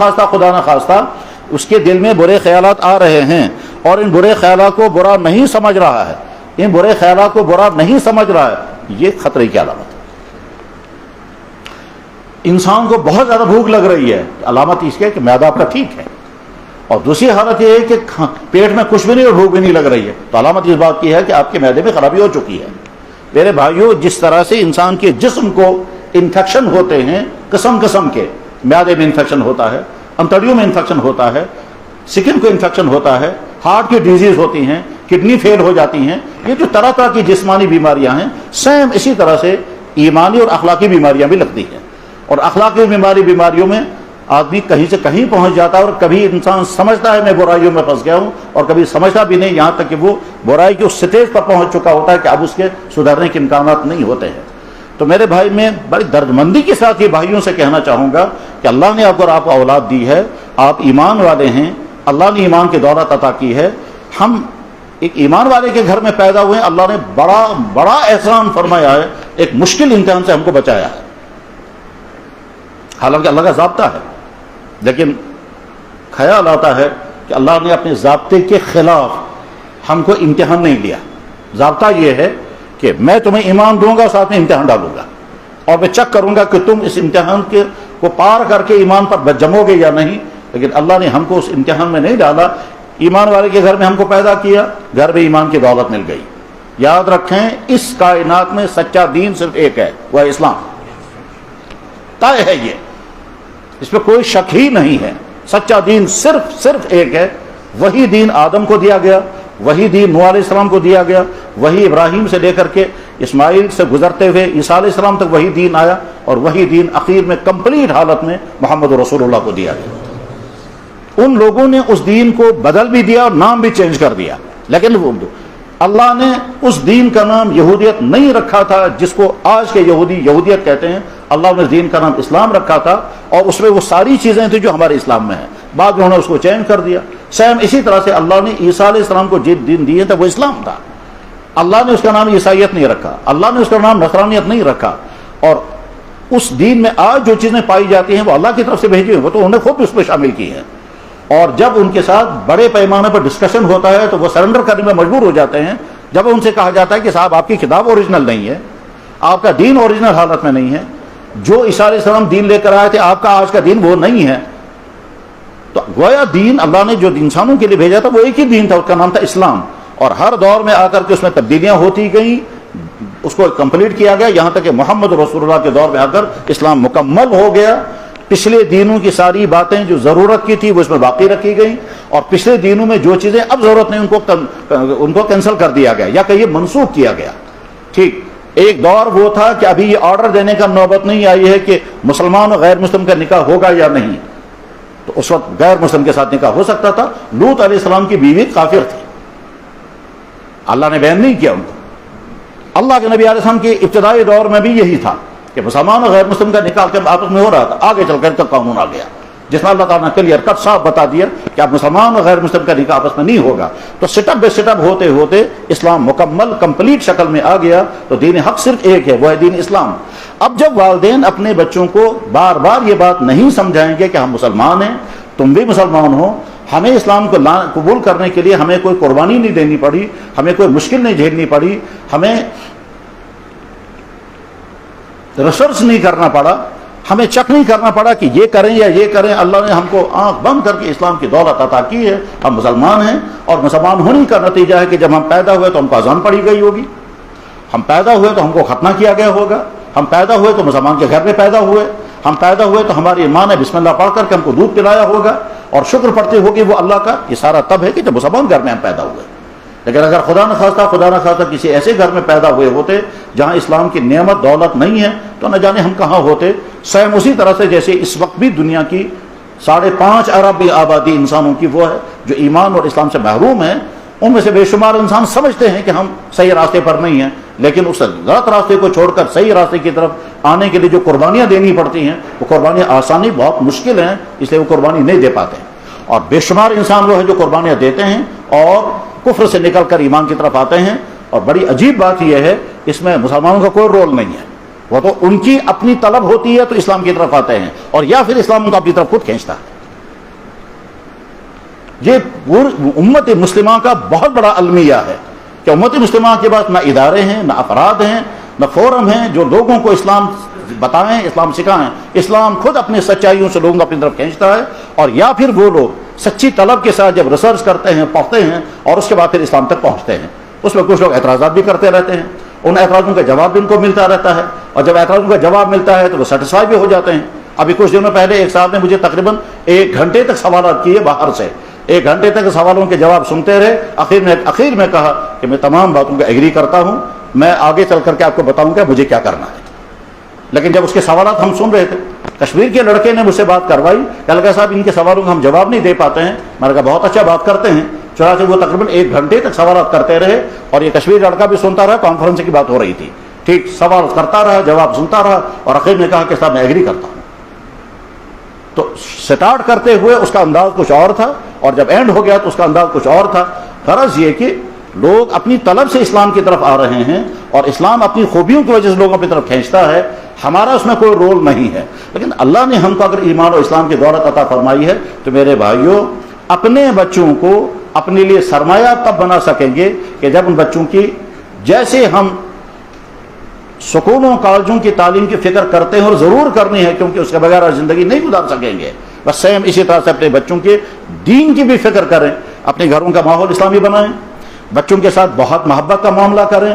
خواستہ اس کے دل میں برے خیالات آ رہے ہیں اور ان برے خیالات کو برا نہیں سمجھ رہا ہے, ان برے خیالات کو برا نہیں سمجھ رہا ہے, یہ خطرے کی علامت ہے. انسان کو بہت زیادہ بھوک لگ رہی ہے, علامت اس کی ہے کہ معدہ آپ کا ٹھیک ہے, اور دوسری حالت یہ ہے کہ پیٹ میں کچھ بھی نہیں اور بھوک بھی نہیں لگ رہی ہے, تو علامت اس بات کی ہے کہ آپ کے معدے میں خرابی ہو چکی ہے. میرے بھائیوں, جس طرح سے انسان کے جسم کو انفیکشن ہوتے ہیں قسم قسم کے, معدے میں انفیکشن ہوتا ہے, انتڑیوں میں انفیکشن ہوتا ہے, سکن کو انفیکشن ہوتا ہے, ہارٹ کی ڈیزیز ہوتی ہیں, کڈنی فیل ہو جاتی ہیں, یہ جو طرح طرح کی جسمانی بیماریاں ہیں, سیم اسی طرح سے ایمانی اور اخلاقی بیماریاں بھی لگتی ہیں. اور اخلاقی بیماریوں میں آدمی کہیں سے کہیں پہنچ جاتا ہے, اور کبھی انسان سمجھتا ہے میں برائیوں میں پھنس گیا ہوں, اور کبھی سمجھتا بھی نہیں, یہاں تک کہ وہ برائی کی اس سٹیج پر پہنچ چکا ہوتا ہے کہ اب اس کے سدھرنے کے امکانات نہیں ہوتے ہیں. تو میرے بھائی, میں بڑی دردمندی کے ساتھ یہ بھائیوں سے کہنا چاہوں گا کہ اللہ نے آپ کو اولاد دی ہے, آپ ایمان والے ہیں, اللہ نے ایمان کی دولت عطا کی ہے, ہم ایک ایمان والے کے گھر میں پیدا ہوئے ہیں, اللہ نے بڑا بڑا احسان فرمایا ہے, ایک مشکل امتحان سے ہم کو بچایا ہے. حالانکہ اللہ کا ضابطہ ہے, لیکن خیال آتا ہے کہ اللہ نے اپنے ضابطے کے خلاف ہم کو امتحان نہیں دیا. ضابطہ یہ ہے کہ میں تمہیں ایمان دوں گا, ساتھ میں امتحان ڈالوں گا, اور میں چیک کروں گا کہ تم اس امتحان کو پار کر کے ایمان پر جمو گے یا نہیں. لیکن اللہ نے ہم کو اس امتحان میں نہیں ڈالا. ایمان والے کے گھر میں ہم کو پیدا کیا, گھر میں ایمان کی دولت مل گئی. یاد رکھیں, اس کائنات میں سچا دین صرف ایک ہے, وہ ہے اسلام. طے ہے یہ, اس میں کوئی شک ہی نہیں ہے. سچا دین صرف ایک ہے. وہی دین آدم کو دیا گیا, وہی دین نوح علیہ السلام کو دیا گیا, وہی ابراہیم سے لے کر کے اسماعیل سے گزرتے ہوئے عیسیٰ علیہ السلام تک وہی دین آیا, اور وہی دین اخیر میں کمپلیٹ حالت میں محمد رسول اللہ کو دیا گیا. ان لوگوں نے اس دین کو بدل بھی دیا اور نام بھی چینج کر دیا, لیکن اللہ نے اس دین کا نام یہودیت نہیں رکھا تھا جس کو آج کے یہودی یہودیت کہتے ہیں. اللہ نے اس دین کا نام اسلام رکھا تھا, اور اس میں وہ ساری چیزیں تھیں جو ہمارے اسلام میں ہیں. بعد میں انہوں نے اس کو چینج کر دیا. سیم اسی طرح سے اللہ نے عیسیٰ علیہ السلام کو جس دین دیے تھا وہ اسلام تھا. اللہ نے اس کا نام عیسائیت نہیں رکھا, اللہ نے اس کا نام نصرانیت نہیں رکھا. اور اس دین میں آج جو چیزیں پائی جاتی ہیں وہ اللہ کی طرف سے بھیجی ہیں, وہ تو انہوں نے خود اس میں شامل کی ہیں. اور جب ان کے ساتھ بڑے پیمانے پر ڈسکشن ہوتا ہے تو وہ سرنڈر کرنے میں مجبور ہو جاتے ہیں. جب ان سے کہا جاتا ہے کہ صاحب آپ کی کتاب اوریجنل نہیں ہے, آپ کا دین اوریجنل حالت میں نہیں ہے, جو عیسیٰ علیہ السلام دین لے کر آئے تھے آپ کا آج کا دین وہ نہیں ہے. تو گویا دین اللہ نے جو انسانوں کے لیے بھیجا تھا وہ ایک ہی دین تھا, اس کا نام تھا اسلام. اور ہر دور میں آ کر کے اس میں تبدیلیاں ہوتی گئیں, اس کو کمپلیٹ کیا گیا, یہاں تک کہ محمد رسول اللہ کے دور میں آ کر اسلام مکمل ہو گیا. پچھلے دینوں کی ساری باتیں جو ضرورت کی تھی وہ اس میں باقی رکھی گئیں, اور پچھلے دینوں میں جو چیزیں اب ضرورت نہیں ان کو کینسل کر دیا گیا یا کہ یہ منسوخ کیا گیا. ٹھیک ایک دور وہ تھا کہ ابھی یہ آرڈر دینے کا نوبت نہیں آئی ہے کہ مسلمان اور غیر مسلم کا نکاح ہوگا یا نہیں، تو اس وقت غیر مسلم کے ساتھ نکاح ہو سکتا تھا۔ لوط علیہ السلام کی بیوی کافر تھی، اللہ نے بیان نہیں کیا ان کو۔ اللہ کے نبی علیہ السلام کے ابتدائی دور میں بھی یہی تھا کہ مسلمان اور غیر مسلم کا نکاح کے آپس میں ہو رہا تھا، آگے چل کر قانون آ گیا جس میں اللہ تعالیٰ نے کلیئر کٹ صاف بتا دیا کہ اب مسلمان اور غیر مسلم کا نکاح آپس میں نہیں ہوگا۔ تو سٹ اپ بے سٹ اپ ہوتے ہوتے اسلام مکمل کمپلیٹ شکل میں آ گیا، تو دین حق صرف ایک ہے، وہ ہے دین اسلام۔ اب جب والدین اپنے بچوں کو بار بار یہ بات نہیں سمجھائیں گے کہ ہم مسلمان ہیں، تم بھی مسلمان ہو، ہمیں اسلام کو قبول کرنے کے لیے ہمیں کوئی قربانی نہیں دینی پڑی، ہمیں کوئی مشکل نہیں جھیلنی پڑی، ہمیں ریسرچ نہیں کرنا پڑا، ہمیں چیک نہیں کرنا پڑا کہ یہ کریں یا یہ کریں، اللہ نے ہم کو آنکھ بند کر کے اسلام کی دولت عطا کی ہے، ہم مسلمان ہیں۔ اور مسلمان ہونے کا نتیجہ ہے کہ جب ہم پیدا ہوئے تو ہم کو اذان پڑھی گئی ہوگی، ہم پیدا ہوئے تو ہم کو ختنہ کیا گیا ہوگا، ہم پیدا ہوئے تو مسلمان کے گھر میں پیدا ہوئے، ہم پیدا ہوئے تو ہماری ماں نے بسم اللہ پڑھ کر کے ہم کو دودھ پلایا ہوگا اور شکر پڑھتے ہوگی وہ اللہ کا۔ یہ سارا تب ہے کہ جب مسلمان گھر میں ہم پیدا ہوئے۔ لیکن اگر خدا نہ خواستہ کسی ایسے گھر میں پیدا ہوئے ہوتے جہاں اسلام کی نعمت دولت نہیں ہے، تو نہ جانے ہم کہاں ہوتے۔ سیم اسی طرح سے جیسے اس وقت بھی دنیا کی 5.5 ارب آبادی انسانوں کی وہ ہے جو ایمان اور اسلام سے محروم ہیں، ان میں سے بے شمار انسان سمجھتے ہیں کہ ہم صحیح راستے پر نہیں ہیں، لیکن اس غلط راستے کو چھوڑ کر صحیح راستے کی طرف آنے کے لیے جو قربانیاں دینی پڑتی ہیں وہ قربانیاں آسانی بہت مشکل ہیں، اس لیے وہ قربانی نہیں دے پاتے۔ اور بے شمار انسان وہ ہے جو قربانیاں دیتے ہیں اور کفر سے نکل کر ایمان کی طرف آتے ہیں۔ اور بڑی عجیب بات یہ ہے، اس میں مسلمانوں کا کوئی رول نہیں ہے، وہ تو ان کی اپنی طلب ہوتی ہے تو اسلام کی طرف آتے ہیں، اور یا پھر اسلام ان کو اپنی طرف خود کھینچتا ہے۔ یہ پوری امت مسلمہ کا بہت بڑا المیہ ہے کہ امت مسلمہ کے پاس نہ ادارے ہیں، نہ افراد ہیں، نہ فورم ہیں جو لوگوں کو اسلام بتائیں، اسلام سکھائیں۔ اسلام خود اپنی سچائیوں سے لوگوں کو اپنی طرف کھینچتا ہے، اور یا پھر وہ لوگ سچی طلب کے ساتھ جب ریسرچ کرتے ہیں، پڑھتے ہیں، اور اس کے بعد پھر اسلام تک پہنچتے ہیں۔ اس میں کچھ لوگ اعتراضات بھی کرتے رہتے ہیں، ان اعتراضوں کا جواب بھی ان کو ملتا رہتا ہے، اور جب اعتراضوں کا جواب ملتا ہے تو وہ سیٹسفائی بھی ہو جاتے ہیں۔ ابھی کچھ دنوں پہلے ایک صاحب نے مجھے تقریباً 1 گھنٹے تک سوالات کیے باہر سے، 1 گھنٹے تک سوالوں کے جواب سنتے رہے، اخیر میں کہا کہ میں تمام باتوں کا ایگری کرتا ہوں، میں آگے چل کر کے آپ کو بتاؤں گا مجھے کیا کرنا ہے۔ لیکن جب اس کے سوالات ہم سن رہے تھے، کشمیر کے لڑکے نے مجھ سے بات کروائی کہ لگا صاحب ان کے سوالوں کا ہم جواب نہیں دے پاتے ہیں۔ میں نے کہا بہت اچھا بات کرتے ہیں، چنانچہ وہ تقریباً 1 گھنٹے تک سوالات کرتے رہے، اور یہ کشمیر لڑکا بھی سنتا رہا، کانفرنس کی بات ہو رہی تھی، ٹھیک سوال کرتا رہا، جواب سنتا رہا، اور آخر میں کہا کہ صاحب میں ایگری کرتا ہوں۔ تو سٹارٹ کرتے ہوئے اس کا انداز کچھ اور تھا، اور جب اینڈ ہو گیا تو اس کا انداز کچھ اور تھا۔ غرض یہ کہ لوگ اپنی طلب سے اسلام کی طرف آ رہے ہیں، اور اسلام اپنی خوبیوں کی وجہ سے لوگوں کی طرف کھینچتا ہے، ہمارا اس میں کوئی رول نہیں ہے۔ لیکن اللہ نے ہم کو اگر ایمان اور اسلام کی دولت عطا فرمائی ہے تو میرے بھائیوں، اپنے بچوں کو اپنے لیے سرمایہ تب بنا سکیں گے کہ جب ان بچوں کی، جیسے ہم سکولوں کالجوں کی تعلیم کی فکر کرتے ہیں اور ضرور کرنی ہے کیونکہ اس کے بغیر زندگی نہیں گزار سکیں گے، بس سیم اسی طرح سے اپنے بچوں کے دین کی بھی فکر کریں، اپنے گھروں کا ماحول اسلامی بنائیں، بچوں کے ساتھ بہت محبت کا معاملہ کریں،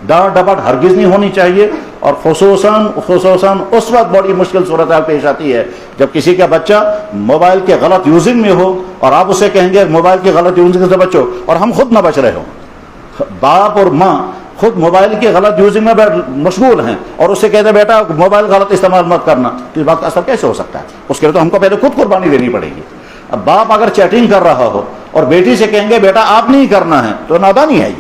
ڈانٹ ڈپٹ ہرگز نہیں ہونی چاہیے۔ اور خصوصاً اس وقت بڑی مشکل صورتحال پیش آتی ہے جب کسی کا بچہ موبائل کے غلط یوزنگ میں ہو، اور آپ اسے کہیں گے موبائل کے غلط یوزنگ سے بچو، اور ہم خود نہ بچ رہے ہوں، باپ اور ماں خود موبائل کے غلط یوزنگ میں مشغول ہیں، اور اسے کہتے ہیں بیٹا موبائل غلط استعمال مت کرنا، تو اس بات کا اثر کیسے ہو سکتا ہے؟ اس کے لیے تو ہم کو پہلے خود قربانی دینی پڑے گی۔ اب باپ اگر چیٹنگ کر رہا ہو اور بیٹی سے کہیں گے بیٹا آپ نہیں کرنا ہے، تو نادانی ہے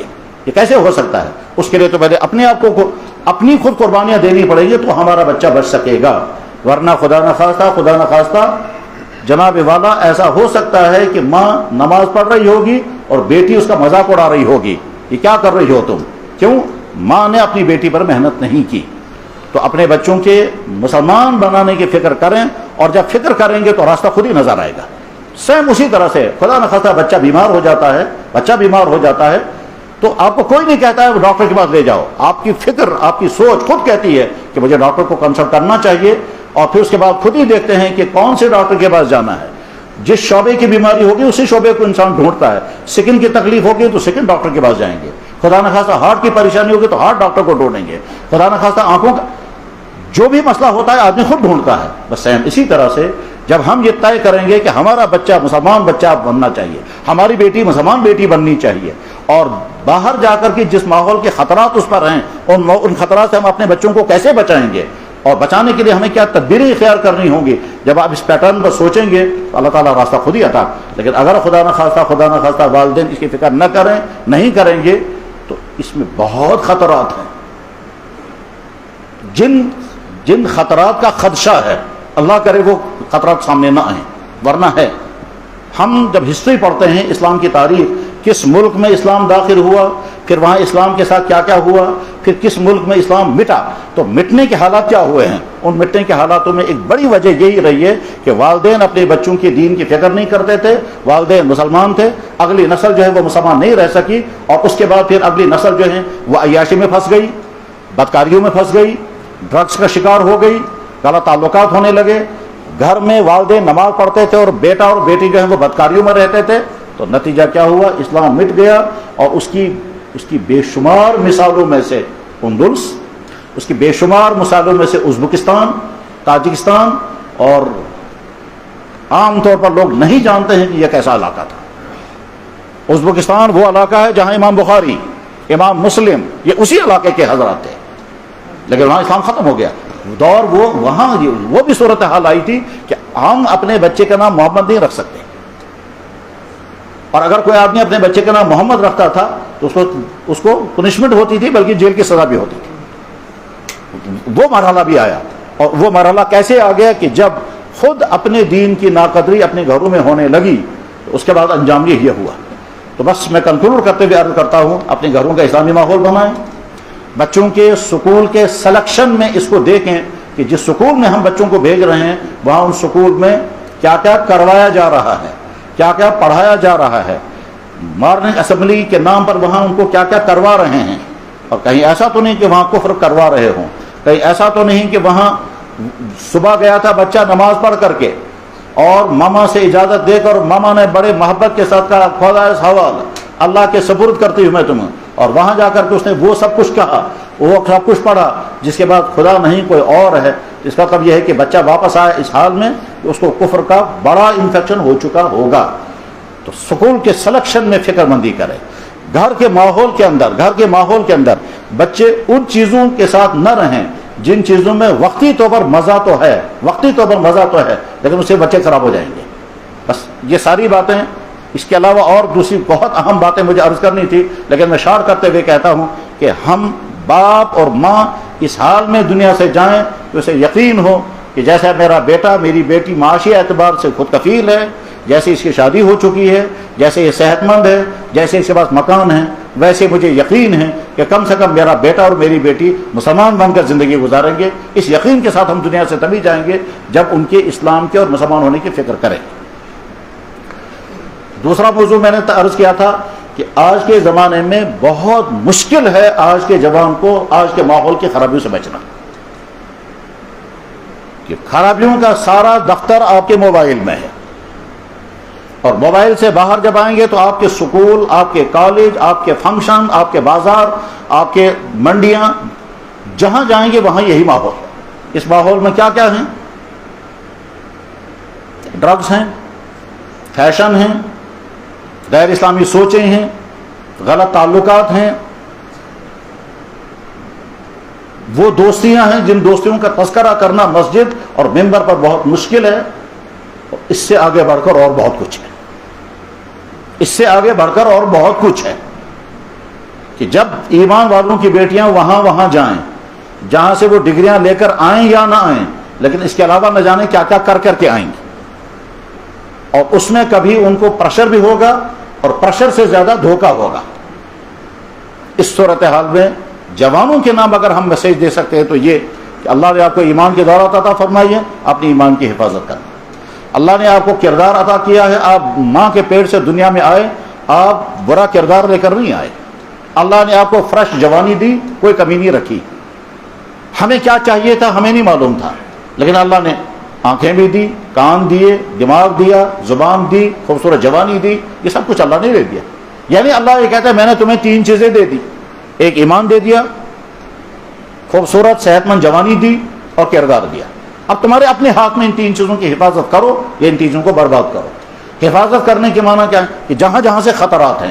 یہ کیسے ہو سکتا ہے؟ اس کے لیے تو پہلے اپنے آپ کو اپنی خود قربانیاں دینی پڑیں گی تو ہمارا بچہ بچ سکے گا، ورنہ خدا نہ خواستہ جناب والا ایسا ہو سکتا ہے کہ ماں نماز پڑھ رہی ہوگی اور بیٹی اس کا مذاق اڑا رہی ہوگی، یہ کیا کر رہی ہو تم؟ کیوں؟ ماں نے اپنی بیٹی پر محنت نہیں کی۔ تو اپنے بچوں کے مسلمان بنانے کی فکر کریں، اور جب فکر کریں گے تو راستہ خود ہی نظر آئے گا۔ سیم اسی طرح سے خدا نخواستہ بچہ بیمار ہو جاتا ہے تو آپ کو کوئی نہیں کہتا ہے وہ ڈاکٹر کے پاس لے جاؤ، آپ کی فکر، آپ کی سوچ خود کہتی ہے کہ مجھے ڈاکٹر کو کنسلٹ کرنا چاہیے، اور پھر اس کے بعد خود ہی دیکھتے ہیں کہ کون سے ڈاکٹر کے پاس جانا ہے۔ جس شعبے کی بیماری ہوگی اسی شعبے کو انسان ڈھونڈتا ہے، سکن کی تکلیف ہوگی تو سکن ڈاکٹر کے پاس جائیں گے، خدا نخواستہ ہارٹ کی پریشانی ہوگی تو ہارٹ ڈاکٹر کو ڈھونڈیں گے، خدا نخواستہ آنکھوں کا جو بھی مسئلہ ہوتا ہے آدمی خود ڈھونڈتا ہے۔ بس سیم اسی طرح سے جب ہم یہ طے کریں گے کہ ہمارا بچہ مسلمان بچہ بننا چاہیے، ہماری بیٹی مسلمان بیٹی بننی چاہیے، اور باہر جا کر کے جس ماحول کے خطرات اس پر ہیں ان خطرات سے ہم اپنے بچوں کو کیسے بچائیں گے، اور بچانے کے لیے ہمیں کیا تدبیریں اختیار کرنی ہوں گی. جب آپ اس پیٹرن پر سوچیں گے تو اللہ تعالیٰ راستہ خود ہی عطا. لیکن اگر خدا نہ خواستہ والدین اس کی فکر نہیں کریں گے تو اس میں بہت خطرات ہیں. جن خطرات کا خدشہ ہے اللہ کرے وہ خطرات سامنے نہ آئیں، ورنہ ہے. ہم جب ہسٹری پڑھتے ہیں اسلام کی تاریخ، کس ملک میں اسلام داخل ہوا، پھر وہاں اسلام کے ساتھ کیا کیا ہوا، پھر کس ملک میں اسلام مٹا، تو مٹنے کے حالات کیا ہوئے ہیں. ان مٹنے کے حالاتوں میں ایک بڑی وجہ یہی رہی ہے کہ والدین اپنے بچوں کے دین کی فکر نہیں کرتے تھے. والدین مسلمان تھے، اگلی نسل جو ہے وہ مسلمان نہیں رہ سکی، اور اس کے بعد پھر اگلی نسل جو ہے وہ عیاشی میں پھنس گئی، بدکاریوں میں پھنس گئی، ڈرگس کا شکار ہو گئی، غلط تعلقات ہونے لگے. گھر میں والدین نماز پڑھتے تھے اور بیٹا اور بیٹی جو ہے وہ بدکاریوں میں رہتے تھے، تو نتیجہ کیا ہوا؟ اسلام مٹ گیا. اور اس کی بے شمار مثالوں میں سے اندلس، اس کی بے شمار مثالوں میں سے ازبکستان، تاجکستان، اور عام طور پر لوگ نہیں جانتے ہیں کہ یہ کیسا علاقہ تھا. ازبکستان وہ علاقہ ہے جہاں امام بخاری، امام مسلم یہ اسی علاقے کے حضرات تھے، لیکن وہاں اسلام ختم ہو گیا. دور وہاں وہ بھی صورتحال آئی تھی کہ ہم اپنے بچے کا نام محمد نہیں رکھ سکتے، اور اگر کوئی آدمی اپنے بچے کا نام محمد رکھتا تھا تو اس کو پنشمنٹ ہوتی تھی، بلکہ جیل کی سزا بھی ہوتی تھی. وہ مرحلہ بھی آیا. اور وہ مرحلہ کیسے آ گیا کہ جب خود اپنے دین کی ناقدری اپنے گھروں میں ہونے لگی تو اس کے بعد انجام یہ ہوا. تو بس میں کنکلوڈ کرتے ہوئے عرض کرتا ہوں، اپنے گھروں کا اسلامی ماحول بنائیں. بچوں کے سکول کے سلیکشن میں اس کو دیکھیں کہ جس سکول میں ہم بچوں کو بھیج رہے ہیں وہاں ان سکول میں کیا کیا کروایا جا رہا ہے، کیا کیا پڑھایا جا رہا ہے. مارننگ اسمبلی کے نام پر وہاں ان کو کیا کیا کروا رہے ہیں. اور کہیں ایسا تو نہیں کہ وہاں کفر کروا رہے ہوں، کہیں ایسا تو نہیں کہ وہاں صبح گیا تھا بچہ نماز پڑھ کر کے اور ماما سے اجازت دے کر ماما نے بڑے محبت کے ساتھ کہا خدا اس حوالہ اللہ کے سپرد کرتی ہوں میں تمہیں، اور وہاں جا کر کے اس نے وہ سب کچھ کہا، وہ سب کچھ پڑھا، جس کے بعد خدا نہیں کوئی اور ہے. اس کا مطلب یہ ہے کہ بچہ واپس آیا اس حال میں کہ اس کو کفر کا بڑا انفیکشن ہو چکا ہوگا. تو سکول کے سلیکشن میں فکر مندی کرے. گھر کے ماحول کے اندر بچے ان چیزوں کے ساتھ نہ رہیں جن چیزوں میں وقتی طور پر مزہ تو ہے لیکن اس سے بچے خراب ہو جائیں گے. بس یہ ساری باتیں، اس کے علاوہ اور دوسری بہت اہم باتیں مجھے عرض کرنی تھی، لیکن میں شار کرتے ہوئے کہتا ہوں کہ ہم باپ اور ماں اس حال میں دنیا سے جائیں کہ اسے یقین ہو کہ جیسا میرا بیٹا میری بیٹی معاشی اعتبار سے خود کفیل ہے، جیسے اس کی شادی ہو چکی ہے، جیسے یہ صحت مند ہے، جیسے اس کے پاس مکان ہے، ویسے مجھے یقین ہے کہ کم سے کم میرا بیٹا اور میری بیٹی مسلمان بن کر زندگی گزاریں گے. اس یقین کے ساتھ ہم دنیا سے تبھی جائیں گے جب ان کے اسلام کے اور مسلمان ہونے کی فکر کریں. دوسرا موضوع میں نے عرض کیا تھا کہ آج کے زمانے میں بہت مشکل ہے آج کے جوان کو آج کے ماحول کی خرابیوں سے بچنا. کہ خرابیوں کا سارا دفتر آپ کے موبائل میں ہے، اور موبائل سے باہر جب آئیں گے تو آپ کے سکول، آپ کے کالج، آپ کے فنکشن، آپ کے بازار، آپ کے منڈیاں، جہاں جائیں گے وہاں یہی ماحول. اس ماحول میں کیا کیا ہیں؟ ڈرگز ہیں، فیشن ہیں، غیر اسلامی سوچیں ہیں، غلط تعلقات ہیں، وہ دوستیاں ہیں جن دوستیوں کا تذکرہ کرنا مسجد اور ممبر پر بہت مشکل ہے. اس سے آگے بڑھ کر اور بہت کچھ ہے، اس سے آگے بڑھ کر اور بہت کچھ ہے کہ جب ایمان والوں کی بیٹیاں وہاں جائیں جہاں سے وہ ڈگریاں لے کر آئیں یا نہ آئیں، لیکن اس کے علاوہ نہ جانے کیا کیا کر کے آئیں گے. اور اس میں کبھی ان کو پریشر بھی ہوگا اور پریشر سے زیادہ دھوکہ ہوگا. اس صورتحال میں جوانوں کے نام اگر ہم میسج دے سکتے ہیں تو یہ کہ اللہ نے آپ کو ایمان کی دولت عطا فرمائی ہے، اپنی ایمان کی حفاظت کرنا. اللہ نے آپ کو کردار عطا کیا ہے، آپ ماں کے پیٹ سے دنیا میں آئے، آپ برا کردار لے کر نہیں آئے. اللہ نے آپ کو فریش جوانی دی، کوئی کمی نہیں رکھی. ہمیں کیا چاہیے تھا ہمیں نہیں معلوم تھا، لیکن اللہ نے آنکھیں بھی دی، کان دیے، دماغ دیا، زبان دی، خوبصورت جوانی دی. یہ سب کچھ اللہ نے دے دیا. یعنی اللہ یہ کہتا ہے میں نے تمہیں 3 چیزیں دے دی، ایک ایمان دے دیا، خوبصورت صحت مند جوانی دی، اور کردار دیا. اب تمہارے اپنے ہاتھ میں ان 3 چیزوں کی حفاظت کرو یا ان چیزوں کو برباد کرو. حفاظت کرنے کے معنی کیا ہے کہ جہاں جہاں سے خطرات ہیں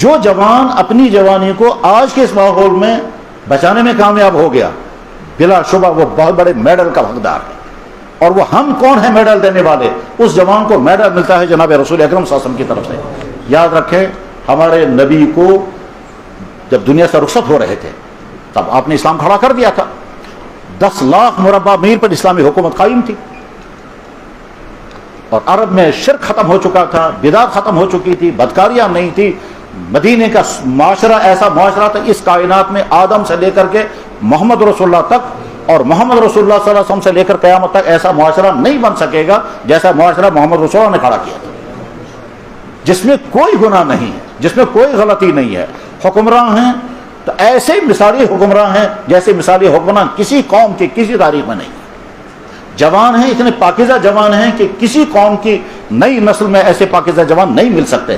جو جوان اپنی جوانی کو آج کے اس ماحول میں بچانے میں کامیاب ہو گیا، بلا شبہ وہ بہت بڑے میڈل کا حقدار ہے۔ اور وہ ہم کون ہیں میڈل دینے والے؟ اس جوان کو میڈل ملتا ہے جناب رسول اکرم صلی اللہ علیہ وسلم کی طرف سے۔ یاد رکھیں، ہمارے نبی کو جب دنیا سے رخصت ہو رہے تھے تب آپ نے اسلام کھڑا کر دیا تھا، 10 لاکھ مربع میل پر اسلامی حکومت قائم تھی، اور عرب میں شرک ختم ہو چکا تھا، بدعت ختم ہو چکی تھی، بدکاریاں نہیں تھی۔ مدینے کا معاشرہ ایسا معاشرہ تھا، اس کائنات میں آدم سے لے کر کے محمد رسول اللہ تک، اور محمد رسول اللہ صلی اللہ علیہ وسلم سے لے کر قیامت تک ایسا معاشرہ نہیں بن سکے گا جیسا معاشرہ محمد رسول اللہ نے کھڑا کیا تھا، جس میں کوئی گناہ نہیں ہے، جس میں کوئی غلطی نہیں ہے۔ حکمراں ہیں تو ایسے مثالی حکمراں ہیں جیسے مثالی حکمراں کسی قوم کی کسی تاریخ میں نہیں۔ جوان ہیں، اتنے پاکیزہ جوان ہیں کہ کسی قوم کی نئی نسل میں ایسے پاکیزہ جوان نہیں مل سکتے۔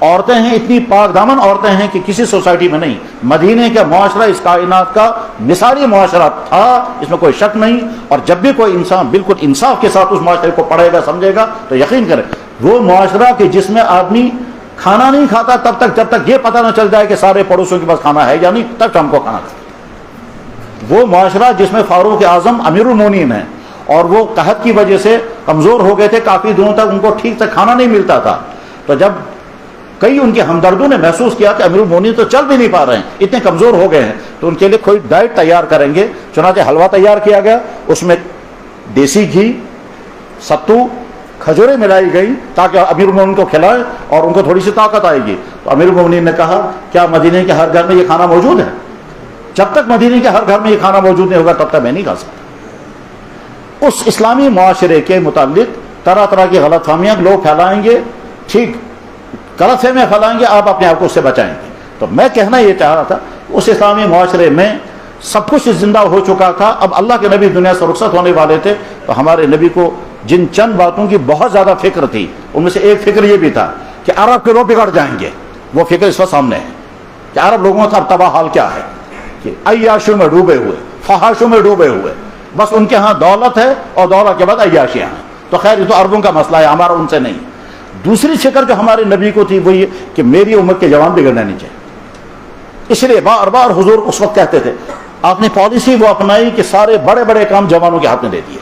عورتیں ہیں، اتنی پاک دامن عورتیں ہیں کہ کسی سوسائٹی میں نہیں۔ مدینے کا معاشرہ اس کائنات کا مثالی معاشرہ تھا، اس میں کوئی شک نہیں۔ اور جب بھی کوئی انسان بالکل انصاف کے ساتھ اس معاشرے کو پڑھے گا، سمجھے گا، تو یقین کرے وہ معاشرہ کہ جس میں آدمی کھانا نہیں کھاتا تب تک جب تک یہ پتہ نہ چل جائے کہ سارے پڑوسیوں کے پاس کھانا ہے یا نہیں، تب ہم کو کھانا کھاتا۔ وہ معاشرہ جس میں فاروق اعظم امیر المومنین ہیں اور وہ قحط کی وجہ سے کمزور ہو گئے تھے، کافی دنوں تک ان کو ٹھیک سے کھانا نہیں ملتا تھا، تو جب کئی ان کے ہمدردوں نے محسوس کیا کہ امیر المومنین تو چل بھی نہیں پا رہے ہیں، اتنے کمزور ہو گئے ہیں، تو ان کے لیے کوئی ڈائٹ تیار کریں گے۔ چنانچہ حلوہ تیار کیا گیا، اس میں دیسی گھی، ستو، کھجوریں ملائی گئی تاکہ امیر المومنین کو کھلائے اور ان کو تھوڑی سی طاقت آئے گی۔ تو امیر المومنین نے کہا کیا مدینے کے ہر گھر میں یہ کھانا موجود ہے؟ جب تک مدینے کے ہر گھر میں یہ کھانا موجود نہیں ہوگا تب تک میں نہیں کھا سکتا۔ اس اسلامی معاشرے کے متعلق طرح طرح کی غلط فہمیاں لوگ پھیلائیں گے، ٹھیک غلط فہمیاں پھیلائیں گے، آپ اپنے آپ کو اس سے بچائیں گے۔ تو میں کہنا یہ چاہ رہا تھا، اس اسلامی معاشرے میں سب کچھ زندہ ہو چکا تھا، اب اللہ کے نبی دنیا سے رخصت ہونے والے تھے، تو ہمارے نبی کو جن چند باتوں کی بہت زیادہ فکر تھی، ان میں سے ایک فکر یہ بھی تھا کہ عرب کے لوگ بگڑ جائیں گے۔ وہ فکر اس وقت سامنے ہے کہ عرب لوگوں کا تباہ حال کیا ہے، کہ عیاشیوں میں ڈوبے ہوئے، فحاشوں میں ڈوبے ہوئے، بس ان کے ہاں دولت ہے اور دولت کے بعد عیاشیاں ہیں۔ تو خیر یہ تو عربوں کا مسئلہ ہے، ہمارا ان سے نہیں۔ دوسری فکر جو ہمارے نبی کو تھی وہ یہ کہ میری امت کے جوان بگڑنا نہیں چاہیے، اس لیے بار بار حضور اس وقت کہتے تھے، آپ نے پالیسی وہ اپنائی کہ سارے بڑے بڑے کام جوانوں کے ہاتھ میں دے دیے،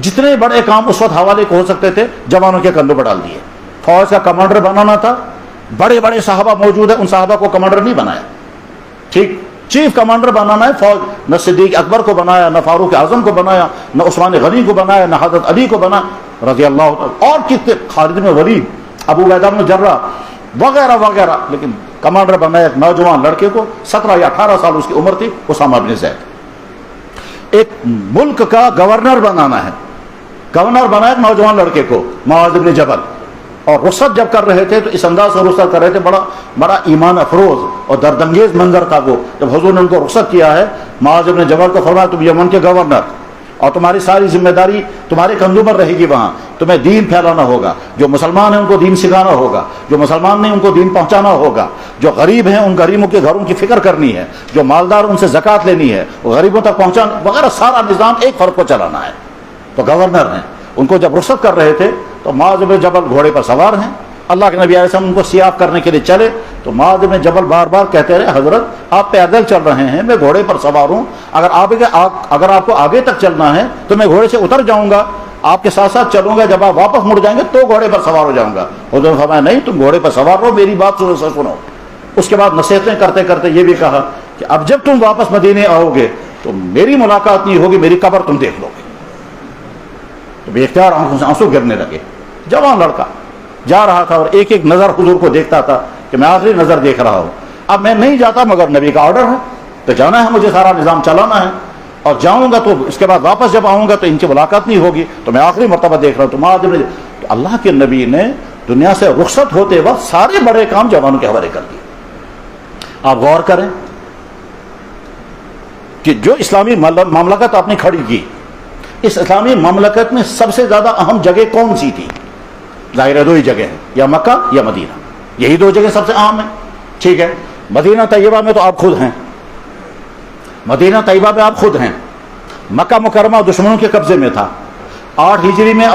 جتنے بڑے کام اس وقت حوالے کو ہو سکتے تھے جوانوں کے کندھوں پر ڈال دیے۔ فوج کا کمانڈر بنانا تھا، بڑے بڑے صحابہ موجود ہیں، ان صحابہ کو کمانڈر نہیں بنایا، ٹھیک، چیف کمانڈر بنانا ہے فوج، نہ صدیق اکبر کو بنایا، نہ فاروق اعظم کو بنایا، نہ عثمان غنی کو بنایا، نہ حضرت علی کو بنا رضی اللہ عنہ، اور کتنے، خالد بن ولید، ابو عبیدہ بن جرہ وغیرہ وغیرہ، لیکن کمانڈر بنایا ایک نوجوان لڑکے کو، 17 یا 18 سال اس کی عمر تھی، اسامہ بن زید۔ ایک ملک کا گورنر بنانا ہے، گورنر بنایا ایک نوجوان لڑکے کو، معاذ بن جبل، اور رخصت جب کر رہے تھے تو اس انداز سے رخصت کر رہے تھے، بڑا ایمان افروز اور دردانگیز منظر تھا وہ، جب حضور نے ان کو رخصت کیا ہے، معاذ بن جبل کو فرمایا تم یمن کے گورنر، اور تمہاری ساری ذمہ داری تمہارے کندھوں پر رہے گی، وہاں تمہیں دین پھیلانا ہوگا، جو مسلمان ہیں ان کو دین سکھانا ہوگا، جو مسلمان نہیں ان کو دین پہنچانا ہوگا، جو غریب ہیں ان غریبوں کے گھروں کی فکر کرنی ہے، جو مالدار ان سے زکوٰۃ لینی ہے وہ غریبوں تک پہنچانا وغیرہ، سارا نظام ایک فرد کو چلانا ہے۔ تو گورنر ہیں، ان کو جب رخصت کر رہے تھے تو معاذ بن جبل گھوڑے پر سوار ہیں، اللہ کے نبی علیہ السلام ان کو سیاف کرنے کے لیے چلے تو معاذ بن جبل بار بار کہتے رہے، حضرت آپ پیدل چل رہے ہیں، میں گھوڑے پر سوار ہوں، اگر آپ کو آگے تک چلنا ہے تو میں گھوڑے سے اتر جاؤں گا، آپ کے ساتھ ساتھ چلوں گا، جب آپ واپس مڑ جائیں گے تو گھوڑے پر سوار ہو جاؤں گا۔ حضور نے فرمایا نہیں، تم گھوڑے پر سوار رہو، میری بات سنو۔ اس کے بعد نصیحتیں کرتے کرتے یہ بھی کہا کہ اب جب تم واپس مدینے آؤ گے تو میری ملاقات نہیں ہوگی، میری قبر تم دیکھ لو گے۔ تو بے اختیار آنکھوں سے آنسو گرنے لگے۔ جوان لڑکا جا رہا تھا اور ایک ایک نظر حضور کو دیکھتا تھا کہ میں آخری نظر دیکھ رہا ہوں، اب میں نہیں جاتا مگر نبی کا آرڈر ہے تو جانا ہے، مجھے سارا نظام چلانا ہے، اور جاؤں گا تو اس کے بعد واپس جب آؤں گا تو ان کی ملاقات نہیں ہوگی، تو میں آخری مرتبہ دیکھ رہا ہوں۔ تو اللہ کے نبی نے دنیا سے رخصت ہوتے وقت سارے بڑے کام جوانوں کے حوالے کر دیے۔ آپ غور کریں کہ جو اسلامی مملکت آپ نے کھڑی کی، اس اسلامی مملکت میں سب سے زیادہ اہم جگہ کون سی تھی؟ ظاہر ہے دو ہی جگہ ہیں، یا مکہ یا مدینہ، یہی دو جگہ سب سے اہم ہیں، ٹھیک ہے۔ مدینہ طیبہ میں تو آپ خود ہیں، مدینہ طیبہ میں آپ خود ہیں، مکہ مکرمہ دشمنوں کے قبضے میں تھا، 8 ہجری میں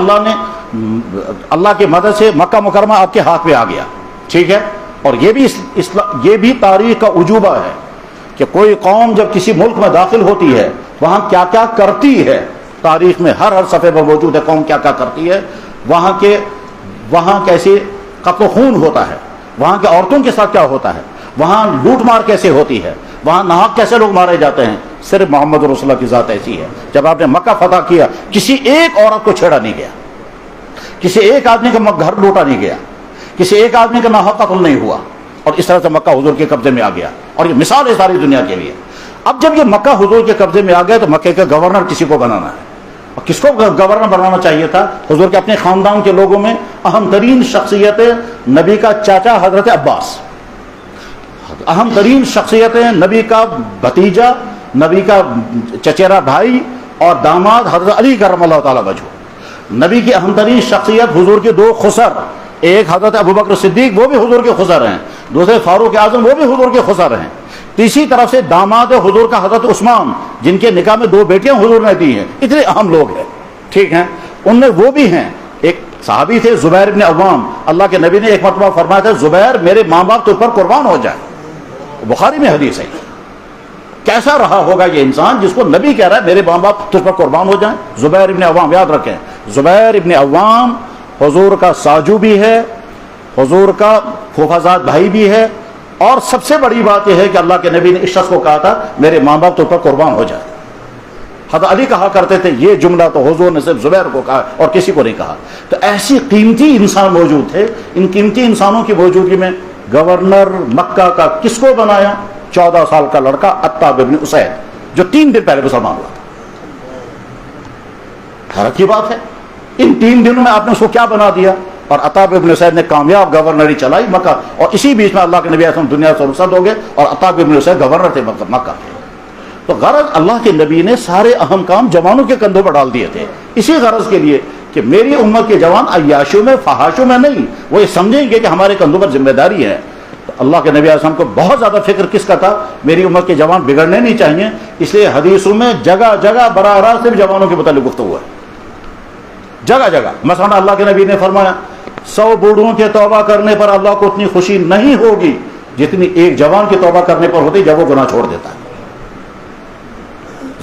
اللہ کی مدد سے مکہ مکرمہ آپ کے ہاتھ میں آ گیا، ٹھیک ہے۔ اور یہ بھی تاریخ کا عجوبہ ہے کہ کوئی قوم جب کسی ملک میں داخل ہوتی ہے وہاں کیا کیا کرتی ہے، تاریخ میں ہر صفحے پر موجود ہے قوم کیا کیا کرتی ہے، وہاں کیسے قتل و خون ہوتا ہے، وہاں کے عورتوں کے ساتھ کیا ہوتا ہے، وہاں لوٹ مار کیسے ہوتی ہے، وہاں ناحق کیسے لوگ مارے جاتے ہیں۔ صرف محمد رسول اللہ کی ذات ایسی ہے، جب آپ نے مکہ فتح کیا کسی ایک عورت کو چھیڑا نہیں گیا، کسی ایک آدمی کا گھر لوٹا نہیں گیا، کسی ایک آدمی کا ناحق قتل نہیں ہوا، اور اس طرح سے مکہ حضور کے قبضے میں آ گیا، اور یہ مثال ہے ساری دنیا کے لیے۔ اب جب یہ مکہ حضور کے قبضے میں آ گیا تو مکے کا گورنر کسی کو بنانا ہے، اور کس کو گورنر بنانا چاہیے تھا؟ حضور کے اپنے خاندان کے لوگوں میں اہم ترین شخصیت نبی کا چاچا حضرت عباس، اہم ترین شخصیت نبی کا بھتیجا، نبی کا چچیرا بھائی اور داماد حضرت علی کرم اللہ تعالیٰ وجہ، نبی کی اہم ترین شخصیت حضور کے دو خسر، ایک حضرت ابوبکر صدیق وہ بھی حضور کے خسر ہیں، دوسرے فاروق اعظم وہ بھی حضور کے خسر ہیں، تیسری طرف سے داماد حضور کا حضرت عثمان جن کے نکاح میں 2 بیٹیاں حضور نے دی ہیں، اتنے اہم لوگ ہیں، ٹھیک ہیں، ان میں وہ بھی ہیں۔ ایک صحابی تھے زبیر ابن عوام، اللہ کے نبی نے ایک مرتبہ فرمایا تھا زبیر میرے ماں باپ تجھ پر قربان ہو جائے، بخاری میں حدیث ہے۔ کیسا رہا ہوگا یہ انسان جس کو نبی کہہ رہا ہے میرے ماں باپ تجھ پر قربان ہو جائیں؟ زبیر ابن عوام، یاد رکھیں زبیر ابن عوام حضور کا ساجو بھی ہے، حضور کا پھوپھازاد بھائی بھی ہے، اور سب سے بڑی بات یہ ہے کہ اللہ کے نبی نے اس شخص کو کہا تھا میرے ماں باپ تجھ پر قربان ہو جائے۔ حضرت علی کہا کرتے تھے یہ جملہ تو حضور نے صرف زبیر کو کہا اور کسی کو نہیں کہا۔ تو ایسی قیمتی انسان موجود تھے، ان قیمتی انسانوں کی موجودگی میں گورنر مکہ کا کس کو بنایا؟ 14 سال کا لڑکا عتاب ابن اسید جو 3 دن پہلے مسلمان ہوا تھا۔ حیرت کی بات ہے، ان 3 دنوں میں آپ نے اس کو کیا بنا دیا؟ اور عتاب ابن اسید نے کامیاب گورنری چلائی مکہ، اور اسی بیچ میں اللہ کے نبی اعظم دنیا سے رخصت ہو گئے اور عتاب ابن اسید گورنر تھے مکہ۔ تو غرض اللہ کے نبی نے سارے اہم کام جوانوں کے کندھوں پر ڈال دیے تھے، اسی غرض کے لیے کہ میری امت کے جوان عیاشوں میں فحاشوں میں نہیں، وہ یہ سمجھیں گے کہ ہمارے کندھوں پر ذمہ داری ہے۔ تو اللہ کے نبی اعظم کو بہت زیادہ فکر کس کا تھا؟ میری امت کے جوان بگڑنے نہیں چاہیے، اس لیے حدیثوں میں جگہ جگہ براہ راست صرف جوانوں کے متعلق گفتگو ہے، جگہ جگہ۔ مثلا اللہ کے نبی نے فرمایا 100 بوڑھوں کے توبہ کرنے پر اللہ کو اتنی خوشی نہیں ہوگی جتنی ایک جوان کے توبہ کرنے پر ہوتی جب وہ گناہ چھوڑ دیتا ہے۔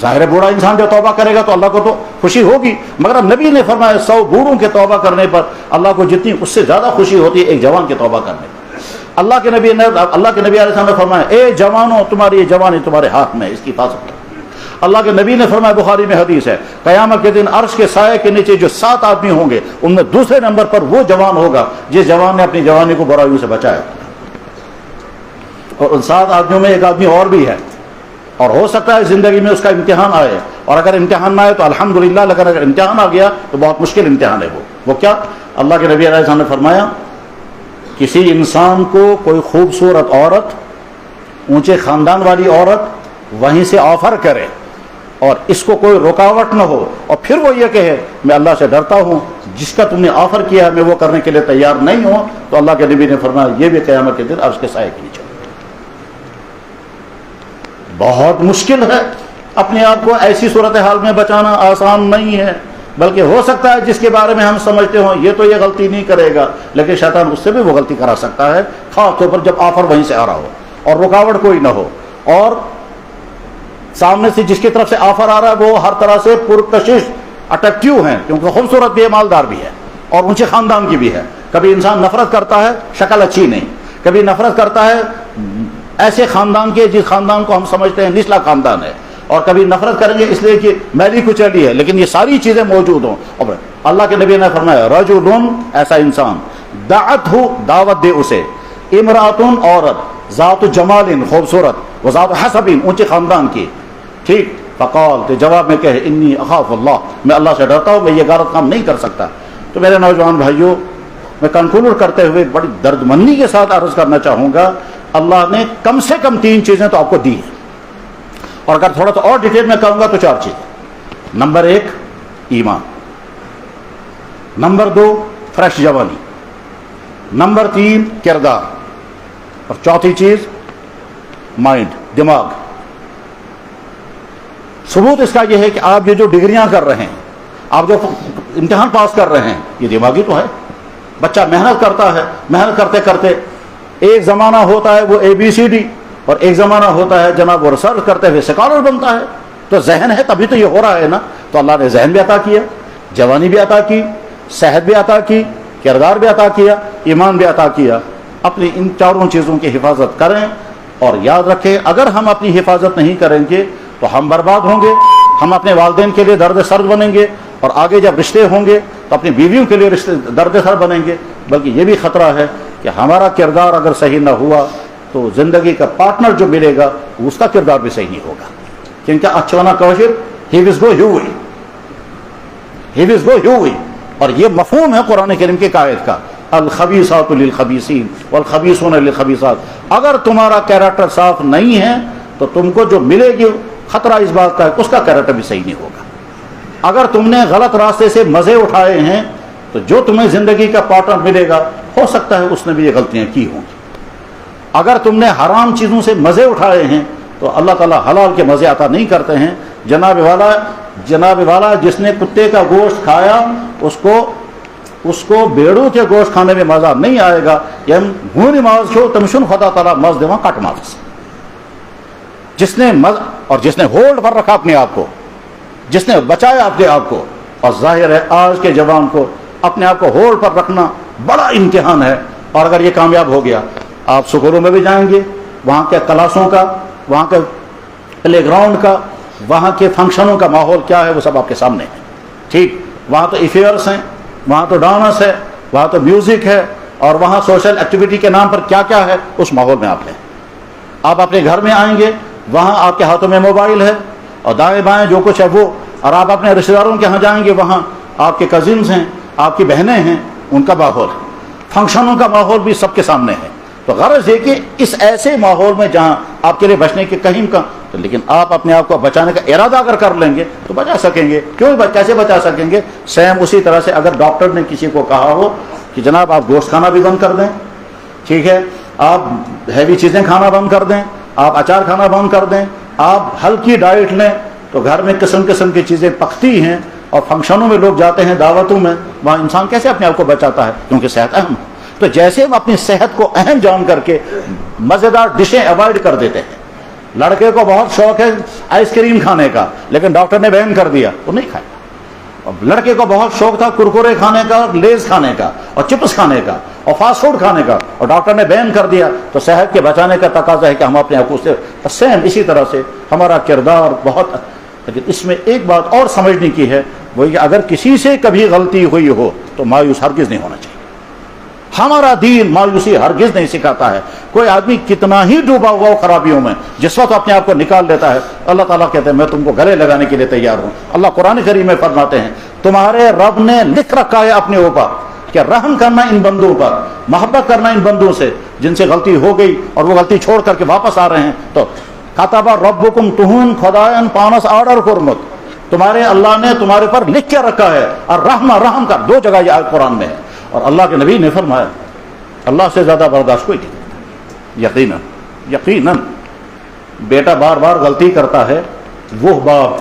ظاہر ہے بوڑھا انسان جو توبہ کرے گا تو اللہ کو تو خوشی ہوگی، مگر نبی نے فرمایا 100 بوڑھوں کے توبہ کرنے پر اللہ کو جتنی اس سے زیادہ خوشی ہوتی ہے ایک جوان کے توبہ کرنے پر۔ اللہ کے نبی علیہ السلام نے فرمایا اے جوانوں تمہاری یہ جوانی تمہارے ہاتھ میں، اس کی حفاظت کرو۔ اللہ کے نبی نے فرمایا بخاری میں حدیث ہے قیامت کے دن عرش کے سائے کے نیچے جو 7 آدمی ہوں گے ان میں دوسرے نمبر پر وہ جوان ہوگا جس جوان نے اپنی جوانی کو برائیوں سے بچایا، اور ان 7 آدمیوں میں ایک آدمی اور بھی ہے، اور ہو سکتا ہے زندگی میں اس کا امتحان آئے، اور اگر امتحان نہ آئے تو الحمدللہ، لیکن اگر امتحان آ گیا تو بہت مشکل امتحان ہے۔ وہ کیا؟ اللہ کے نبی علیہ السلام نے فرمایا کسی انسان کو کوئی خوبصورت عورت، اونچے خاندان والی عورت وہیں سے آفر کرے اور اس کو کوئی رکاوٹ نہ ہو، اور پھر وہ یہ کہے میں اللہ سے ڈرتا ہوں، جس کا تم نے آفر کیا ہے میں وہ کرنے کے لیے تیار نہیں ہوں، تو اللہ کے نبی نے فرمایا یہ بھی قیامت کے دن عرش کے سائے کے نیچے۔ بہت مشکل ہے، اپنے آپ کو ایسی صورتحال میں بچانا آسان نہیں ہے، بلکہ ہو سکتا ہے جس کے بارے میں ہم سمجھتے ہوں یہ تو یہ غلطی نہیں کرے گا، لیکن شیطان اس سے بھی وہ غلطی کرا سکتا ہے، خاص طور پر جب آفر وہیں سے آ رہا ہو اور رکاوٹ کوئی نہ ہو، اور سامنے سے جس کی طرف سے آفر آ رہا ہے وہ ہر طرح سے پرکشش اٹریکٹیو ہیں، کیونکہ خوبصورت بھی ہے، مالدار بھی ہے، اور اونچے خاندان کی بھی ہے۔ کبھی انسان نفرت کرتا ہے شکل اچھی نہیں، کبھی نفرت کرتا ہے ایسے خاندان کے جس خاندان کو ہم سمجھتے ہیں نچلا خاندان ہے، اور کبھی نفرت کریں گے اس لیے کہ میلی کچیلی ہے، لیکن یہ ساری چیزیں موجود ہوں۔ اور اللہ کے نبی نے فرمایا رجل، ایسا انسان دعت ہو، دعوت دے اسے، امراتن، عورت، ذات جمال، خوبصورت، وذات حسب، اونچے خاندان کی، ٹھیک، فقال، تو جواب میں کہے انی اخاف اللہ، میں اللہ سے ڈرتا ہوں، میں یہ غلط کام نہیں کر سکتا۔ تو میرے نوجوان بھائیوں، میں کنکلوڈ کرتے ہوئے بڑی دردمندی کے ساتھ عرض کرنا چاہوں گا، اللہ نے کم سے کم 3 چیزیں تو آپ کو دی ہیں، اور اگر تھوڑا سا اور ڈیٹیل میں کہوں گا تو 4 چیزیں۔ نمبر 1 ایمان، نمبر 2 فریش جوانی، نمبر 3 کردار، اور چوتھی چیز مائنڈ، دماغ۔ ثبوت اس کا یہ ہے کہ آپ یہ جو ڈگریاں کر رہے ہیں، آپ جو امتحان پاس کر رہے ہیں، یہ دماغی تو ہے۔ بچہ محنت کرتا ہے، محنت کرتے کرتے ایک زمانہ ہوتا ہے وہ ABCD، اور ایک زمانہ ہوتا ہے جناب وہ ریسرچ کرتے ہوئے اسکالر بنتا ہے. تو ذہن ہے تبھی تو یہ ہو رہا ہے نا. تو اللہ نے ذہن بھی عطا کیا، جوانی بھی عطا کی، صحت بھی عطا کی، کردار بھی عطا کیا، ایمان بھی عطا کیا. اپنی ان چاروں چیزوں کی حفاظت کریں، اور یاد رکھیں اگر ہم اپنی حفاظت نہیں کریں گے تو ہم برباد ہوں گے. ہم اپنے والدین کے لیے درد سر بنیں گے، اور آگے جب رشتے ہوں گے تو اپنی بیویوں کے لیے رشتے درد سر بنیں گے. بلکہ یہ بھی خطرہ ہے کہ ہمارا کردار اگر صحیح نہ ہوا تو زندگی کا پارٹنر جو ملے گا اس کا کردار بھی صحیح نہیں ہوگا. کیونکہ اچھوانا کوشر ہی وز گو ہوئی، اور یہ مفہوم ہے قرآن کریم کے قائد کا، الخبیثات للخبیثین والخبیثون للخبیثات. اگر تمہارا کیریکٹر صاف نہیں ہے تو تم کو جو ملے گی خطرہ اس بات کا ہے اس کا کیریکٹر بھی صحیح نہیں ہوگا. اگر تم نے غلط راستے سے مزے اٹھائے ہیں تو جو تمہیں زندگی کا پارٹنر ملے گا ہو سکتا ہے اس نے بھی یہ غلطیاں کی ہوں گی. اگر تم نے حرام چیزوں سے مزے اٹھائے ہیں تو اللہ تعالیٰ حلال کے مزے عطا نہیں کرتے ہیں. جناب والا جس نے کتے کا گوشت کھایا اس کو بیڑوں کے گوشت کھانے میں مزہ نہیں آئے گا. نماز کھو تمشن خدا تعالیٰ مز دیواں کٹ ماز. جس نے ہولڈ پر رکھا اپنے آپ کو، جس نے بچایا اپنے آپ کو. اور ظاہر ہے آج کے جوان کو اپنے آپ کو ہولڈ پر رکھنا بڑا امتحان ہے. اور اگر یہ کامیاب ہو گیا، آپ سکولوں میں بھی جائیں گے، وہاں کے کلاسوں کا، وہاں کے پلے گراؤنڈ کا، وہاں کے فنکشنوں کا ماحول کیا ہے وہ سب آپ کے سامنے ہے. ٹھیک، وہاں تو افیئرس ہیں، وہاں تو ڈانس ہے، وہاں تو میوزک ہے، اور وہاں سوشل ایکٹیویٹی کے نام پر کیا کیا ہے اس ماحول میں آپ ہیں. آپ اپنے گھر میں آئیں گے، وہاں آپ کے ہاتھوں میں موبائل ہے اور دائیں بائیں جو کچھ ہے وہ. اور آپ اپنے رشتے داروں کے یہاں جائیں گے، وہاں آپ کے کزنز ہیں، آپ کی بہنیں ہیں، ان کا ماحول ہے. فنکشنوں کا ماحول بھی سب کے سامنے ہے. تو غرض یہ کہ اس ایسے ماحول میں جہاں آپ کے لیے بچنے کے کہیں کا تو لیکن آپ اپنے آپ کو بچانے کا ارادہ اگر کر لیں گے تو بچا سکیں گے. کیسے بچا سکیں گے؟ سیم اسی طرح سے اگر ڈاکٹر نے کسی کو کہا ہو کہ جناب آپ گوشت کھانا بھی بند کر دیں، ٹھیک ہے، آپ ہیوی چیزیں کھانا بند کر دیں، آپ اچار کھانا بند کر دیں، آپ ہلکی ڈائٹ لیں، تو گھر میں قسم قسم کی چیزیں پکتی ہیں اور فنکشنوں میں لوگ جاتے ہیں، دعوتوں میں، وہاں انسان کیسے اپنے آپ کو بچاتا ہے؟ کیونکہ صحت اہم ہے. تو جیسے ہم اپنی صحت کو اہم جان کر کے مزیدار ڈشیں اوائڈ کر دیتے ہیں. لڑکے کو بہت شوق ہے آئس کریم کھانے کا، لیکن ڈاکٹر نے بین کر دیا تو نہیں کھائے گا. اور لڑکے کو بہت شوق تھا کرکرے کھانے کا، لیز کھانے کا، اور چپس کھانے کا، اور فاسٹ فوڈ کھانے کا، اور ڈاکٹر نے بین کر دیا. تو صحت کے بچانے کا تقاضا ہے کہ ہم اپنے آپ کو سیم اسی طرح سے ہمارا کردار بہت. لیکن اس میں ایک بات اور سمجھنے کی ہے، وہ کہ اگر کسی سے کبھی غلطی ہوئی ہو تو مایوس ہرگز نہیں ہونا چاہیے. ہمارا دین مایوسی ہرگز نہیں سکھاتا ہے. کوئی آدمی کتنا ہی ڈوبا ہوا ہو خرابیوں میں، جس وقت اپنے آپ کو نکال لیتا ہے، اللہ تعالیٰ کہتے ہیں میں تم کو گلے لگانے کے لیے تیار ہوں. اللہ قرآن کریم میں فرماتے ہیں تمہارے رب نے لکھ رکھا ہے اپنے اوپر کہ رحم کرنا ان بندوں پر، محبت کرنا ان بندوں سے جن سے غلطی ہو گئی اور وہ غلطی چھوڑ کر کے واپس آ رہے ہیں. تو کتب ربکم تہون خدائن پانس آرڈر کرمت، تمہارے اللہ نے تمہارے پر لکھ کے رکھا ہے. اور رحم کر، دو جگہ یہ آیت قرآن میں ہے. اور اللہ کے نبی نے فرمایا اللہ سے زیادہ برداشت کوئی نہیں. یقیناً بیٹا بار بار غلطی کرتا ہے، وہ باپ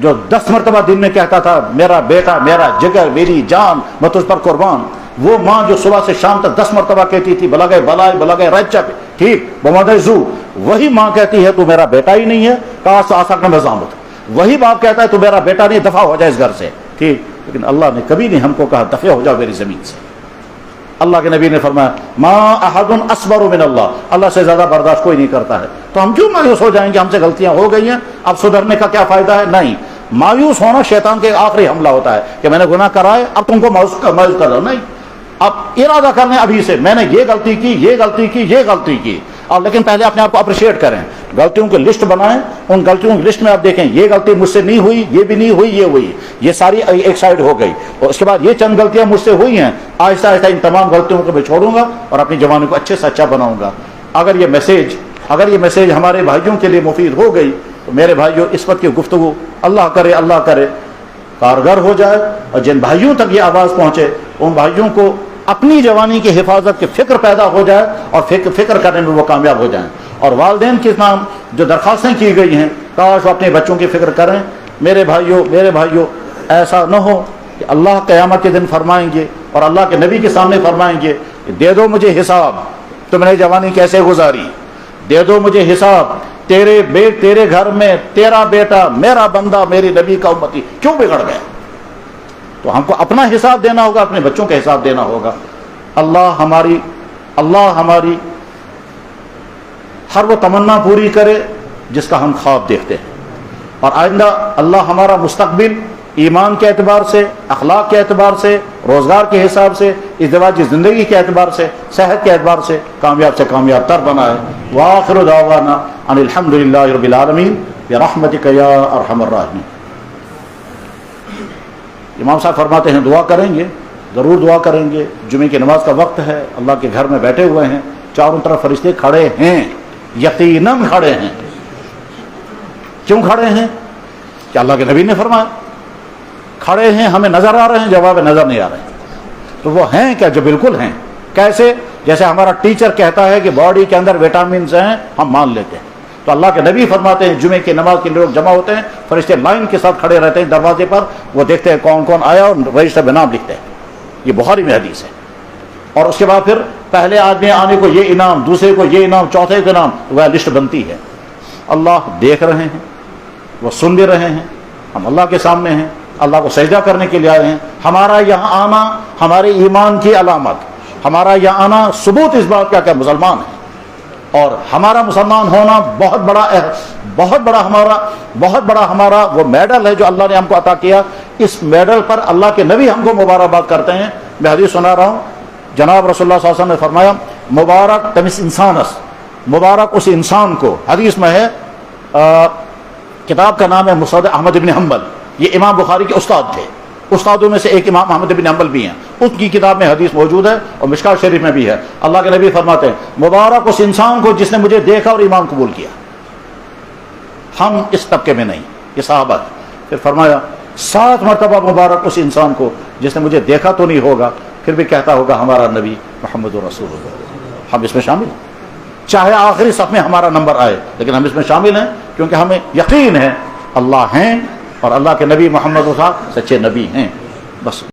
جو 10 مرتبہ دن میں کہتا تھا میرا بیٹا میرا جگر میری جان میں تجھ پر قربان، وہ ماں جو صبح سے شام تک 10 مرتبہ کہتی تھی بلا گئے رچا پہ ٹھیک بمادہ زو، وہی ماں کہتی ہے تو میرا بیٹا ہی نہیں ہے کاش آسک میں مزامت. وہی باپ کہتا ہے تو میرا بیٹا نہیں، دفع ہو جائے اس گھر سے ٹھیک. لیکن اللہ نے کبھی نہیں ہم کو کہا دفع ہو جاؤ میری زمین سے. اللہ کے نبی نے فرمایا ما احد اصبر من اللہ، اللہ سے زیادہ برداشت کوئی نہیں کرتا ہے. تو ہم کیوں مایوس ہو جائیں گے؟ ہم سے غلطیاں ہو گئی ہیں، اب سدھرنے کا کیا فائدہ ہے؟ نہیں. مایوس ہونا شیطان کے آخری حملہ ہوتا ہے کہ میں نے گناہ کرا ہے اب تم کو مایوس کر دو. نہیں، اب ارادہ کرنے ابھی سے میں نے یہ غلطی کی. اور لیکن پہلے اپنے آپ کو اپریشیٹ کریں، غلطیوں کی لسٹ بنائیں، ان غلطیوں کی لسٹ میں آپ دیکھیں یہ غلطی مجھ سے نہیں ہوئی، یہ بھی نہیں ہوئی، یہ ہوئی، یہ ساری ایک سائڈ ہو گئی. اور اس کے بعد یہ چند غلطیاں مجھ سے ہوئی ہیں، آہستہ آہستہ ان تمام غلطیوں کو میں چھوڑوں گا اور اپنی جوانی کو اچھے سے اچھا بناؤں گا. اگر یہ میسیج ہمارے بھائیوں کے لیے مفید ہو گئی تو میرے بھائیوں اس وقت کی گفتگو اللہ کرے کارگر ہو جائے. اور جن بھائیوں تک یہ آواز پہنچے ان بھائیوں کو اپنی جوانی کی حفاظت کی فکر پیدا ہو جائے اور فکر کرنے میں وہ کامیاب ہو جائیں. اور والدین کے نام جو درخواستیں کی گئی ہیں کاش وہ اپنے بچوں کی فکر کریں. میرے بھائیوں ایسا نہ ہو کہ اللہ قیامت کے دن فرمائیں گے اور اللہ کے نبی کے سامنے فرمائیں گے دے دو مجھے حساب، تم نے جوانی کیسے گزاری، دے دو مجھے حساب، تیرے گھر میں تیرا بیٹا میرا بندہ میری نبی کا امتی کیوں بگڑ گیا؟ تو ہم کو اپنا حساب دینا ہوگا، اپنے بچوں کا حساب دینا ہوگا۔ اللہ ہماری ہر وہ تمنا پوری کرے جس کا ہم خواب دیکھتے ہیں، اور آئندہ اللہ ہمارا مستقبل ایمان کے اعتبار سے، اخلاق کے اعتبار سے، روزگار کے حساب سے، ازدواجی زندگی کے اعتبار سے، صحت کے اعتبار سے کامیاب سے کامیاب تر بنائے۔ وآخر دعوانا ان الحمد للہ رب العالمین برحمتک یا ارحم الراحمین۔ امام صاحب فرماتے ہیں دعا کریں گے، ضرور دعا کریں گے۔ جمعے کی نماز کا وقت ہے، اللہ کے گھر میں بیٹھے ہوئے ہیں، چاروں طرف فرشتے کھڑے ہیں، یقیناً کھڑے ہیں۔ کیوں کھڑے ہیں؟ کہ اللہ کے نبی نے فرمایا کھڑے ہیں، ہمیں نظر آ رہے ہیں، جواب نظر نہیں آ رہے ہیں۔ تو وہ ہیں کیا؟ جو بالکل ہیں۔ کیسے؟ جیسے ہمارا ٹیچر کہتا ہے کہ باڈی کے اندر وٹامنز ہیں، ہم مان لیتے ہیں۔ تو اللہ کے نبی فرماتے ہیں جمعے کی نماز کے لوگ جمع ہوتے ہیں، فرشتے لائن کے ساتھ کھڑے رہتے ہیں دروازے پر، وہ دیکھتے ہیں کون کون آیا اور رجسٹر میں نام لکھتے ہیں۔ یہ بخاری میں حدیث ہے۔ اور اس کے بعد پھر پہلے آدمی آنے کو یہ انعام، دوسرے کو یہ انعام، چوتھے کو انعام، وہ لسٹ بنتی ہے۔ اللہ دیکھ رہے ہیں، وہ سن بھی رہے ہیں، ہم اللہ کے سامنے ہیں، اللہ کو سجدہ کرنے کے لیے آئے ہیں۔ ہمارا یہاں آنا ہمارے ایمان کی علامت، ہمارا یہاں آنا ثبوت اس بات کا کہ مسلمان ہے، اور ہمارا مسلمان ہونا بہت بڑا ہمارا وہ میڈل ہے جو اللہ نے ہم کو عطا کیا۔ اس میڈل پر اللہ کے نبی ہم کو مبارکباد کرتے ہیں۔ میں حدیث سنا رہا ہوں، جناب رسول اللہ صلی اللہ علیہ وسلم نے فرمایا مبارک تمس انسانس، مبارک اس انسان کو۔ حدیث میں ہے، کتاب کا نام ہے مسند احمد بن حنبل، یہ امام بخاری کے استاد تھے، استادوں میں سے ایک امام احمد بن حنبل بھی ہیں، اس کی کتاب میں حدیث موجود ہے اور مشکات شریف میں بھی ہے۔ اللہ کے نبی فرماتے ہیں مبارک اس انسان کو جس نے مجھے دیکھا اور ایمان قبول کیا۔ ہم اس طبقے میں نہیں، یہ صحابہ ہے۔ پھر فرمایا 7 مرتبہ مبارک اس انسان کو جس نے مجھے دیکھا تو نہیں ہوگا، پھر بھی کہتا ہوگا ہمارا نبی محمد رسول اللہ۔ ہم اس میں شامل ہیں، چاہے آخری صف میں ہمارا نمبر آئے، لیکن ہم اس میں شامل ہیں، کیونکہ ہمیں یقین ہے اللہ ہیں اور اللہ کے نبی محمد صاحب سچے نبی ہیں۔ بس